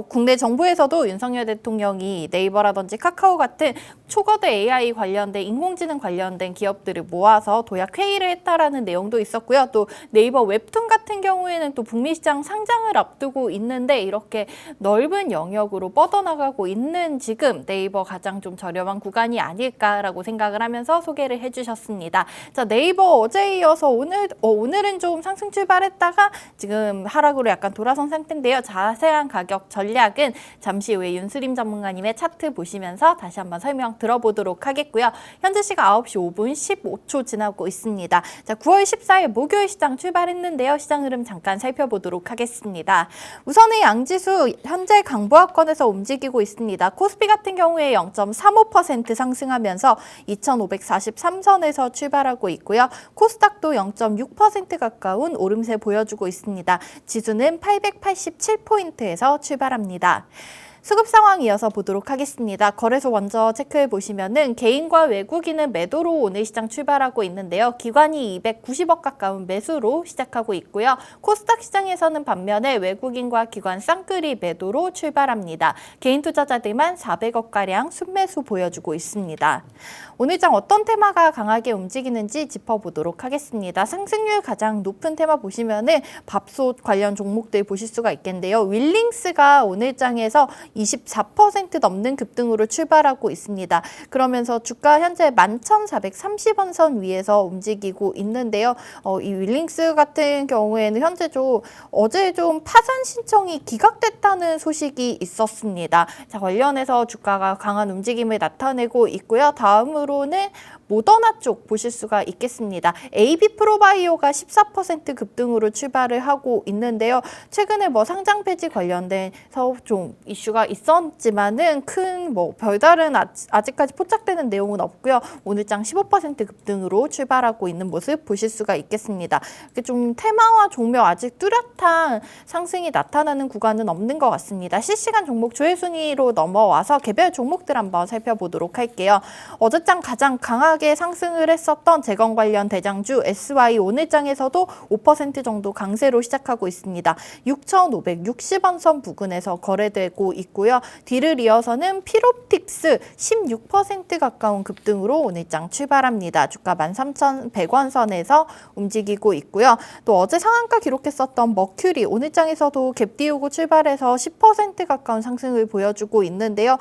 국내 정부에서도 윤석열 대통령이 네이버라든지 카카오 같은 초거대 AI 관련된 인공지능 관련된 기업들을 모아서 도약 회의를 했다라는 내용도 있었고요. 또 네이버 웹툰 같은 경우에는 또 북미 시장 상장을 앞두고 있는데 이렇게 넓은 영역으로 뻗어나가고 있는 지금 네이버 가장 좀 저렴한 구간이 아닐까라고 생각을 하면서 소개를 해주셨습니다. 자, 네이버 어제에 이어서 오늘은 좀 상승 출발했다가 지금 하락으로 약간 돌아선 상태인데요. 자세한 가격 전략은 잠시 후에 윤수림 전문가님의 차트 보시면서 다시 한번 설명 들어보도록 하겠고요. 현재 시각 9시 5분 15초 지나고 있습니다. 자, 9월 14일 목요일 시장 출발했는데요. 시장 흐름 잠깐 살펴보도록 하겠습니다. 우선은 양지수 현재 강보합권에서 움직이고 있습니다. 코스피 같은 경우에 0.35% 상승하면서 2543선에서 출발하고 있고요. 코스닥도 0.6% 가까운 오름세 보여주고 있습니다. 지수는 887포인트에서 출발합니다. 수급 상황 이어서 보도록 하겠습니다. 거래소 먼저 체크해 보시면은 개인과 외국인은 매도로 오늘 시장 출발하고 있는데요. 기관이 290억 가까운 매수로 시작하고 있고요. 코스닥 시장에서는 반면에 외국인과 기관 쌍끌이 매도로 출발합니다. 개인 투자자들만 400억가량 순매수 보여주고 있습니다. 오늘 장 어떤 테마가 강하게 움직이는지 짚어보도록 하겠습니다. 상승률 가장 높은 테마 보시면은 밥솥 관련 종목들 보실 수가 있겠는데요. 윌링스가 오늘 장에서 24% 넘는 급등으로 출발하고 있습니다. 그러면서 주가 현재 11,430원 선 위에서 움직이고 있는데요. 이 윌링스 같은 경우에는 현재 어제 좀 파산 신청이 기각됐다는 소식이 있었습니다. 자, 관련해서 주가가 강한 움직임을 나타내고 있고요. 다음으로는 모더나 쪽 보실 수가 있겠습니다. AB 프로바이오가 14% 급등으로 출발을 하고 있는데요. 최근에 상장 폐지 관련돼서 좀 이슈가 있었지만은 큰 별다른 아직까지 포착되는 내용은 없고요. 오늘 장 15% 급등으로 출발하고 있는 모습 보실 수가 있겠습니다. 좀 테마와 종묘 아직 뚜렷한 상승이 나타나는 구간은 없는 것 같습니다. 실시간 종목 조회 순위로 넘어와서 개별 종목들 한번 살펴보도록 할게요. 어제장 가장 강하게 상승을 했었던 재건 관련 대장주 SY 오늘장에서도 5% 정도 강세로 시작하고 있습니다. 6,560원 선 부근에서 거래되고 있고요. 뒤를 이어서는 필옵틱스 16% 가까운 급등으로 오늘장 출발합니다. 주가 13,100원 선에서 움직이고 있고요. 또 어제 상한가 기록했었던 머큐리 오늘장에서도 갭 띄우고 출발해서 10% 가까운 상승을 보여주고 있는데요.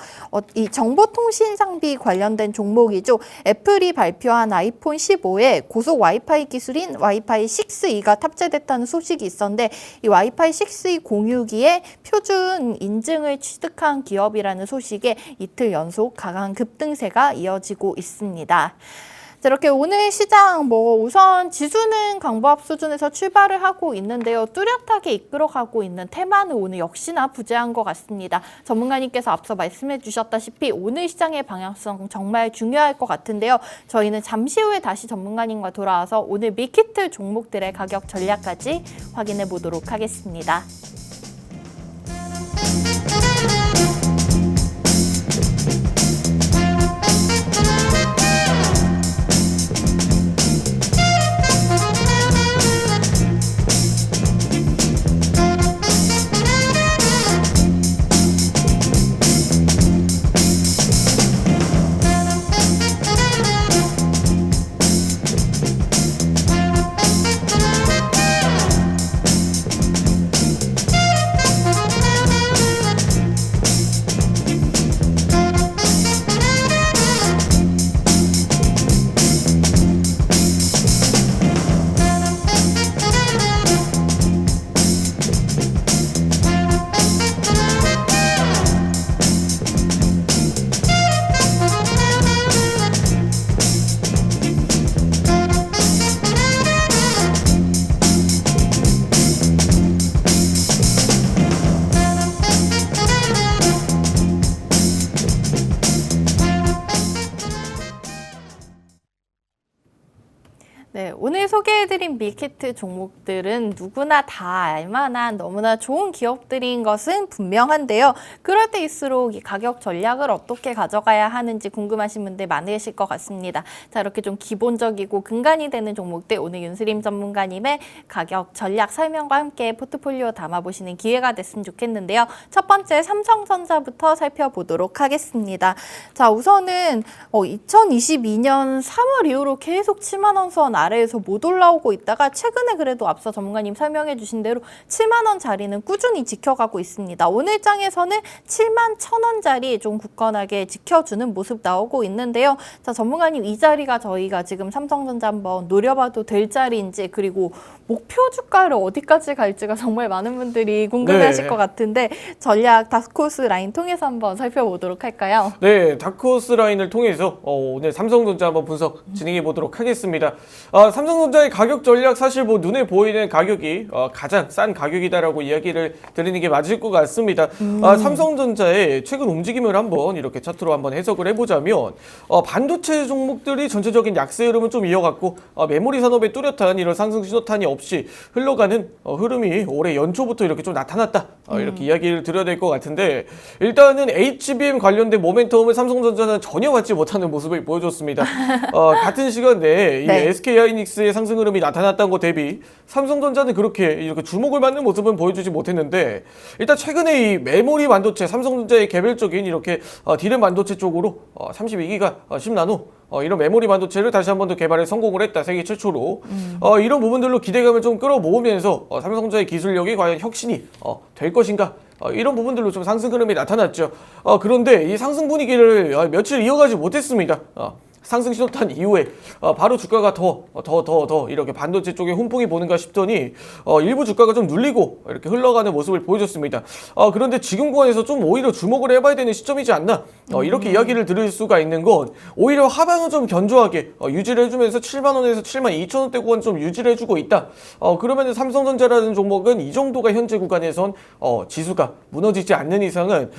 이 정보통신 상비 관련된 종목이죠. 애플이 발표한 아이폰 15에 고속 와이파이 기술인 와이파이 6E가 탑재됐다는 소식이 있었는데 이 와이파이 6E 공유기의 표준 인증을 취득한 기업이라는 소식에 이틀 연속 강한 급등세가 이어지고 있습니다. 이렇게 오늘 시장 우선 지수는 강보합 수준에서 출발을 하고 있는데요. 뚜렷하게 이끌어가고 있는 테마는 오늘 역시나 부재한 것 같습니다. 전문가님께서 앞서 말씀해 주셨다시피 오늘 시장의 방향성 정말 중요할 것 같은데요. 저희는 잠시 후에 다시 전문가님과 돌아와서 오늘 밀키트 종목들의 가격 전략까지 확인해 보도록 하겠습니다. 네, 오늘 소개해드린 밀키트 종목들은 누구나 다 알만한 너무나 좋은 기업들인 것은 분명한데요. 그럴 때일수록 이 가격 전략을 어떻게 가져가야 하는지 궁금하신 분들 많으실 것 같습니다. 자, 이렇게 좀 기본적이고 근간이 되는 종목들 오늘 윤수림 전문가님의 가격 전략 설명과 함께 포트폴리오 담아보시는 기회가 됐으면 좋겠는데요. 첫 번째 삼성전자부터 살펴보도록 하겠습니다. 자, 우선은 2022년 3월 이후로 계속 7만 원 선 아래에서 못 올라오고 있다가 최근에 그래도 앞서 전문가님 설명해 주신 대로 7만 원 자리는 꾸준히 지켜가고 있습니다. 오늘 장에서는 7만 1,000원짜리 좀 굳건하게 지켜주는 모습 나오고 있는데요. 자, 전문가님 이 자리가 저희가 지금 삼성전자 한번 노려봐도 될 자리인지 그리고 목표 주가를 어디까지 갈지가 정말 많은 분들이 궁금해하실 네. 것 같은데 전략 다크호스 라인 통해서 한번 살펴보도록 할까요? 네, 다크호스 라인을 통해서 오늘 삼성전자 한번 분석 진행해 보도록 하겠습니다. 삼성전자의 가격 전략 사실 뭐 눈에 보이는 가격이 가장 싼 가격이다라고 이야기를 드리는 게 맞을 것 같습니다. 삼성전자의 최근 움직임을 한번 이렇게 차트로 한번 해석을 해보자면 반도체 종목들이 전체적인 약세 흐름은 좀 이어갔고 메모리 산업의 뚜렷한 이런 상승 신호탄이 없이 흘러가는 흐름이 올해 연초부터 이렇게 좀 나타났다. 이렇게 이야기를 드려야 될 것 같은데 일단은 HBM 관련된 모멘텀을 삼성전자는 전혀 받지 못하는 모습을 보여줬습니다. 같은 시간 내에 이 네. SK하이닉스의 상승 흐름이 나타났던 것 대비 삼성전자는 그렇게 이렇게 주목을 받는 모습은 보여주지 못했는데 일단 최근에 이 메모리 반도체 삼성전자의 개별적인 이렇게 D램 반도체 쪽으로 32기가 10나노 이런 메모리 반도체를 다시 한 번 더 개발에 성공을 했다. 세계 최초로. 이런 부분들로 기대감을 좀 끌어모으면서 삼성전자의 기술력이 과연 혁신이 될 것인가? 이런 부분들로 좀 상승 흐름이 나타났죠. 그런데 이 상승 분위기를 며칠 이어가지 못했습니다. 상승 신호탄 이후에 바로 주가가 더 이렇게 반도체 쪽에 훈풍이 보는가 싶더니 일부 주가가 좀 눌리고 이렇게 흘러가는 모습을 보여줬습니다. 그런데 지금 구간에서 좀 오히려 주목을 해봐야 되는 시점이지 않나 이렇게 이야기를 들을 수가 있는 건 오히려 하방은 좀 견조하게 유지를 해주면서 7만 원에서 7만 2천 원대 구간 좀 유지를 해주고 있다. 그러면 삼성전자라는 종목은 이 정도가 현재 구간에선 지수가 무너지지 않는 이상은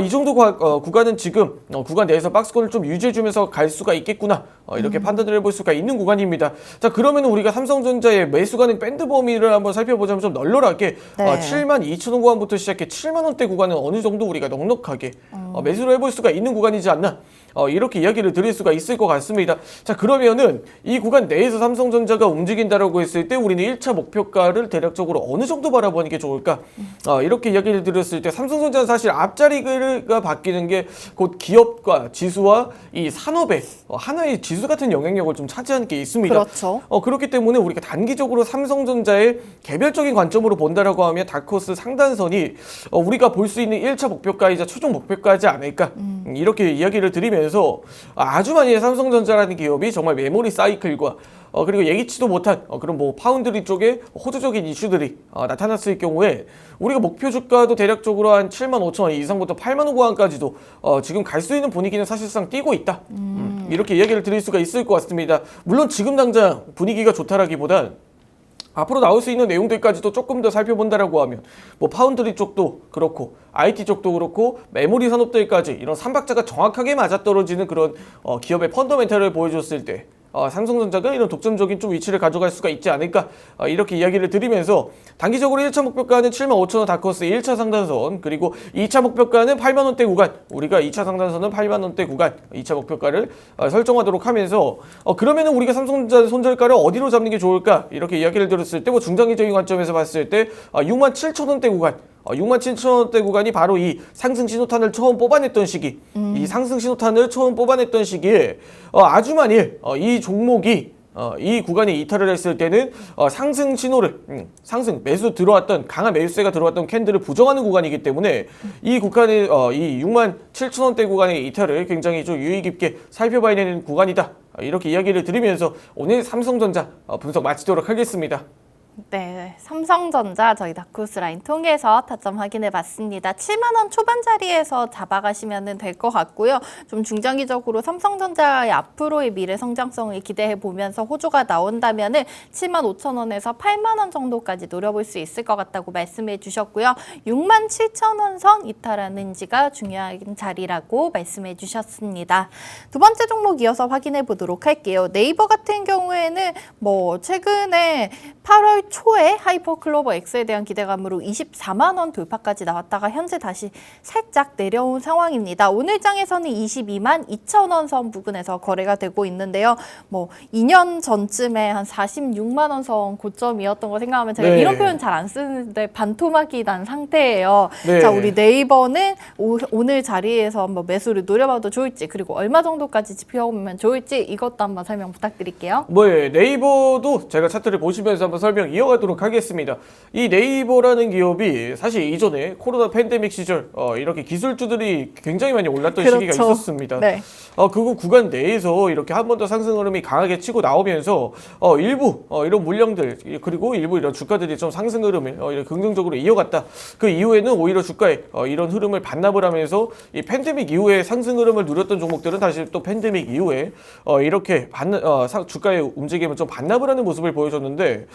이 정도 구간은 지금 구간 내에서 박스권을 좀 유지해주면서 갈 수가 있겠구나. 이렇게 판단을 해볼 수가 있는 구간입니다. 자, 그러면 우리가 삼성전자의 매수 가능 밴드 범위를 한번 살펴보자면 좀 널널하게 네. 7만 2천 원 구간부터 시작해 7만 원대 구간은 어느 정도 우리가 넉넉하게 매수를 해볼 수가 있는 구간이지 않나. 이렇게 이야기를 드릴 수가 있을 것 같습니다. 자, 그러면은 이 구간 내에서 삼성전자가 움직인다라고 했을 때 우리는 1차 목표가를 대략적으로 어느 정도 바라보는 게 좋을까? 이렇게 이야기를 드렸을 때 삼성전자는 사실 앞자리가 바뀌는 게 곧 기업과 지수와 이 산업의 하나의 지수 같은 영향력을 좀 차지하는 게 있습니다. 그렇죠. 그렇기 때문에 우리가 단기적으로 삼성전자의 개별적인 관점으로 본다라고 하면 다크호스 상단선이 우리가 볼 수 있는 1차 목표가이자 최종 목표가이지 않을까? 이렇게 이야기를 드리면서 아주 만약에 삼성전자라는 기업이 정말 메모리 사이클과 그리고 예기치도 못한 그런 뭐 파운드리 쪽에 호주적인 이슈들이 나타났을 경우에 우리가 목표 주가도 대략적으로 한 7만 5천 원 이상부터 8만 원 구간까지도 지금 갈 수 있는 분위기는 사실상 띄고 있다. 이렇게 이야기를 드릴 수가 있을 것 같습니다. 물론 지금 당장 분위기가 좋다라기보단 앞으로 나올 수 있는 내용들까지도 조금 더 살펴본다라고 하면 뭐 파운드리 쪽도 그렇고 IT 쪽도 그렇고 메모리 산업들까지 이런 삼박자가 정확하게 맞아떨어지는 그런 기업의 펀더멘탈을 보여줬을 때 삼성전자가 이런 독점적인 좀 위치를 가져갈 수가 있지 않을까 이렇게 이야기를 드리면서 단기적으로 1차 목표가는 7만 5천 원 다크호스 1차 상단선 그리고 2차 목표가는 8만 원대 구간 우리가 2차 상단선은 8만 원대 구간 2차 목표가를 설정하도록 하면서 그러면은 우리가 삼성전자 손절가를 어디로 잡는 게 좋을까 이렇게 이야기를 들었을 때 뭐 중장기적인 관점에서 봤을 때 6만 7천 원대 구간 6만 7천 원대 구간이 바로 이 상승 신호탄을 처음 뽑아냈던 시기 이 상승 신호탄을 처음 뽑아냈던 시기에 아주 만일 이 종목이 이 구간에 이탈을 했을 때는 상승 신호를 상승 매수 들어왔던 강한 매수세가 들어왔던 캔들을 부정하는 구간이기 때문에 이 구간에 이 6만 7천 원대 구간의 이탈을 굉장히 좀 유의 깊게 살펴봐야 되는 구간이다 이렇게 이야기를 드리면서 오늘 삼성전자 분석 마치도록 하겠습니다. 네, 삼성전자 저희 다크호스 라인 통해서 타점 확인해 봤습니다. 7만 원 초반 자리에서 잡아가시면 될 것 같고요. 좀 중장기적으로 삼성전자의 앞으로의 미래 성장성을 기대해 보면서 호조가 나온다면은 7만 5천 원에서 8만 원 정도까지 노려볼 수 있을 것 같다고 말씀해 주셨고요. 6만 7천 원 선 이탈하는지가 중요한 자리라고 말씀해 주셨습니다. 두 번째 종목 이어서 확인해 보도록 할게요. 네이버 같은 경우에는 뭐 최근에 8월 초에 하이퍼클로버 X에 대한 기대감으로 24만 원 돌파까지 나왔다가 현재 다시 살짝 내려온 상황입니다. 오늘 장에서는 22만 2천 원 선 부근에서 거래가 되고 있는데요. 뭐 2년 전쯤에 한 46만 원 선 고점이었던 거 생각하면 제가 네. 이런 표현 잘 안 쓰는데 반토막이 난 상태예요. 네. 자, 우리 네이버는 오늘 자리에서 한번 매수를 노려봐도 좋을지, 그리고 얼마 정도까지 지켜보면 좋을지 이것도 한번 설명 부탁드릴게요. 네이버도 제가 차트를 보시면서 한번 설명 이어가도록 하겠습니다. 이 네이버라는 기업이 사실 이전에 코로나 팬데믹 시절 이렇게 기술주들이 굉장히 많이 올랐던 시기가 있었습니다. 네. 그 구간 내에서 이렇게 한 번 더 상승 흐름이 강하게 치고 나오면서 일부 이런 물량들 그리고 일부 이런 주가들이 좀 상승 흐름을 이렇게 긍정적으로 이어갔다. 그 이후에는 오히려 주가에 이런 흐름을 반납을 하면서 이 팬데믹 이후에 상승 흐름을 누렸던 종목들은 다시 또 팬데믹 이후에 이렇게 주가의 움직임을 좀 반납을 하는 모습을 보여줬는데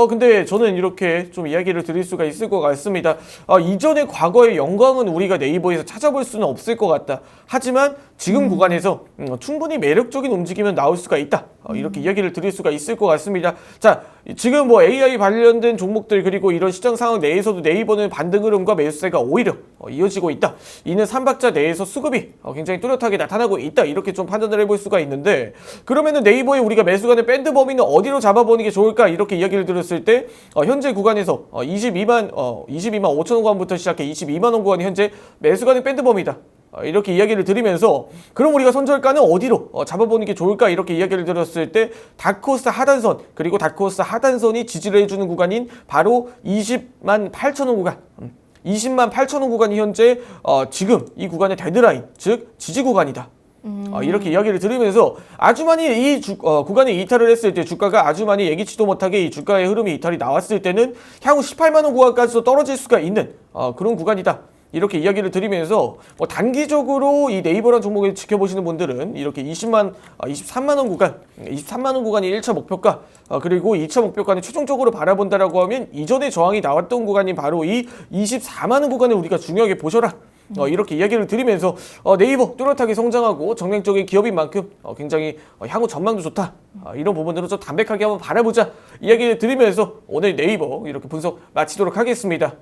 근데 저는 이렇게 좀 이야기를 드릴 수가 있을 것 같습니다. 이전의 과거의 영광은 우리가 네이버에서 찾아볼 수는 없을 것 같다. 하지만 지금 구간에서 충분히 매력적인 움직임은 나올 수가 있다. 이렇게 이야기를 드릴 수가 있을 것 같습니다. 자, 지금 뭐 AI 관련된 종목들 그리고 이런 시장 상황 내에서도 네이버는 반등 흐름과 매수세가 오히려 이어지고 있다. 이는 3박자 내에서 수급이 굉장히 뚜렷하게 나타나고 있다. 이렇게 좀 판단을 해볼 수가 있는데 그러면은 네이버에 우리가 매수가는 밴드 범위는 어디로 잡아보는 게 좋을까? 이렇게 이야기를 들었을 때 현재 구간에서 22만 5천 원 구간부터 시작해 22만 원 구간이 현재 매수가는 밴드 범위다. 이렇게 이야기를 드리면서 그럼 우리가 선절가는 어디로 잡아보는 게 좋을까 이렇게 이야기를 드렸을 때 다크호스 하단선 그리고 다크호스 하단선이 지지를 해주는 구간인 바로 20만 8천 원 구간 20만 8천 원 구간이 현재 지금 이 구간의 데드라인 즉 지지 구간이다. 이렇게 이야기를 들으면서 아주 많이 이 구간에 이탈을 했을 때 주가가 아주 많이 예기치도 못하게 이 주가의 흐름이 이탈이 나왔을 때는 향후 18만 원 구간까지도 떨어질 수가 있는 그런 구간이다. 이렇게 이야기를 드리면서 단기적으로 이 네이버라는 종목을 지켜보시는 분들은 이렇게 23만 원 구간, 23만 원 구간이 1차 목표가 그리고 2차 목표가는 최종적으로 바라본다라고 하면 이전에 저항이 나왔던 구간이 바로 이 24만 원 구간을 우리가 중요하게 보셔라. 이렇게 이야기를 드리면서 네이버 뚜렷하게 성장하고 정량적인 기업인 만큼 굉장히 향후 전망도 좋다. 이런 부분으로 좀 담백하게 한번 바라보자. 이야기를 드리면서 오늘 네이버 이렇게 분석 마치도록 하겠습니다.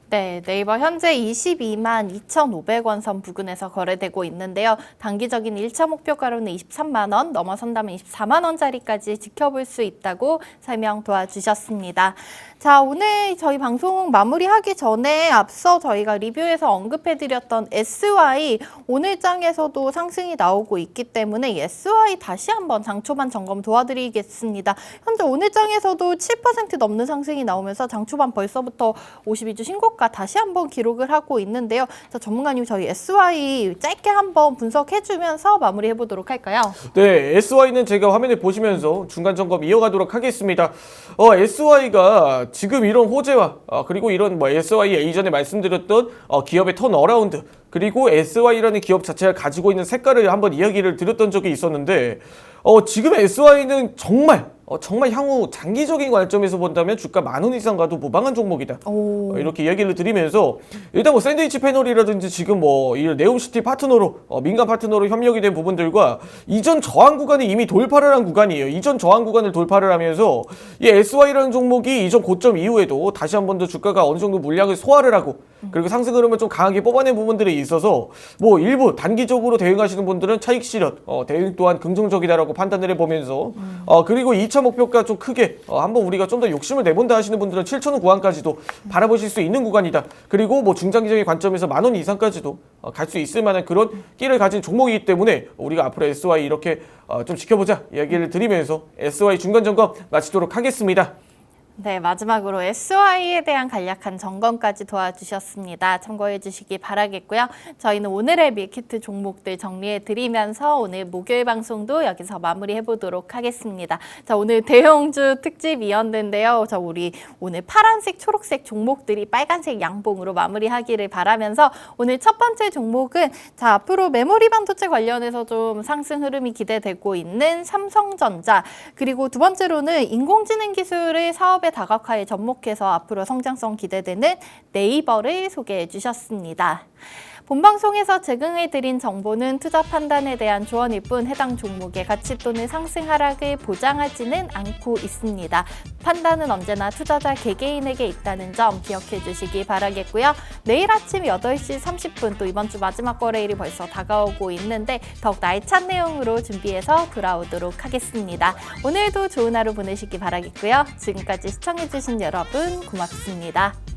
네, 네이버 현재 22만 2,500원 선 부근에서 거래되고 있는데요. 단기적인 1차 목표가로는 23만 원, 넘어선다면 24만 원짜리까지 지켜볼 수 있다고 설명 도와주셨습니다. 자, 오늘 저희 방송 마무리하기 전에 앞서 저희가 리뷰에서 언급해드렸던 SY 오늘 장에서도 상승이 나오고 있기 때문에 SY 다시 한번 장초반 점검 도와드리겠습니다. 현재 오늘 장에서도 7% 넘는 상승이 나오면서 장초반 벌써부터 52주 신고가 다시 한번 기록을 하고 있는데요. 자, 전문가님 저희 SY 짧게 한번 분석해주면서 마무리해보도록 할까요? 네, SY는 제가 화면에 보시면서 중간 점검 이어가도록 하겠습니다. SY가 지금 이런 호재와 그리고 이런 SY 이전에 말씀드렸던 기업의 턴어라운드 그리고 SY라는 기업 자체가 가지고 있는 색깔을 한번 이야기를 드렸던 적이 있었는데 지금 SY는 정말 향후 장기적인 관점에서 본다면 주가 10,000원 이상 가도 무방한 종목이다. 이렇게 이야기를 드리면서 일단 샌드위치 패널이라든지 지금 이 네옴시티 파트너로 민간 파트너로 협력이 된 부분들과 이전 저항 구간이 이미 돌파를 한 구간이에요. 이전 저항 구간을 돌파를 하면서 이 SY라는 종목이 이전 고점 이후에도 다시 한 번 더 주가가 어느 정도 물량을 소화를 하고 그리고 상승 흐름을 좀 강하게 뽑아낸 부분들이 있어서 일부 단기적으로 대응하시는 분들은 차익 실현 대응 또한 긍정적이다라고 판단을 해보면서 그리고 2차 목표가 좀 크게 한번 우리가 좀 더 욕심을 내본다 하시는 분들은 7,000원 구간까지도 바라보실 수 있는 구간이다. 그리고 중장기적인 관점에서 10,000원 이상까지도 갈 수 있을 만한 그런 끼를 가진 종목이기 때문에 우리가 앞으로 SY 이렇게 좀 지켜보자 이야기를 드리면서 SY 중간 점검 마치도록 하겠습니다. 네, 마지막으로 SOI에 대한 간략한 점검까지 도와주셨습니다. 참고해 주시기 바라겠고요. 저희는 오늘의 밀키트 종목들 정리해 드리면서 오늘 목요일 방송도 여기서 마무리해 보도록 하겠습니다. 자, 오늘 대형주 특집이었는데요. 자, 우리 오늘 파란색, 초록색 종목들이 빨간색 양봉으로 마무리하기를 바라면서 오늘 첫 번째 종목은 자, 앞으로 메모리 반도체 관련해서 좀 상승 흐름이 기대되고 있는 삼성전자, 그리고 두 번째로는 인공지능 기술의 사업의 다각화에 접목해서 앞으로 성장성 기대되는 네이버를 소개해 주셨습니다. 본방송에서 제공해드린 정보는 투자 판단에 대한 조언일 뿐 해당 종목의 가치 또는 상승 하락을 보장하지는 않고 있습니다. 판단은 언제나 투자자 개개인에게 있다는 점 기억해 주시기 바라겠고요. 내일 아침 8시 30분 또 이번 주 마지막 거래일이 벌써 다가오고 있는데 더욱 알찬 내용으로 준비해서 돌아오도록 하겠습니다. 오늘도 좋은 하루 보내시기 바라겠고요. 지금까지 시청해 주신 여러분 고맙습니다.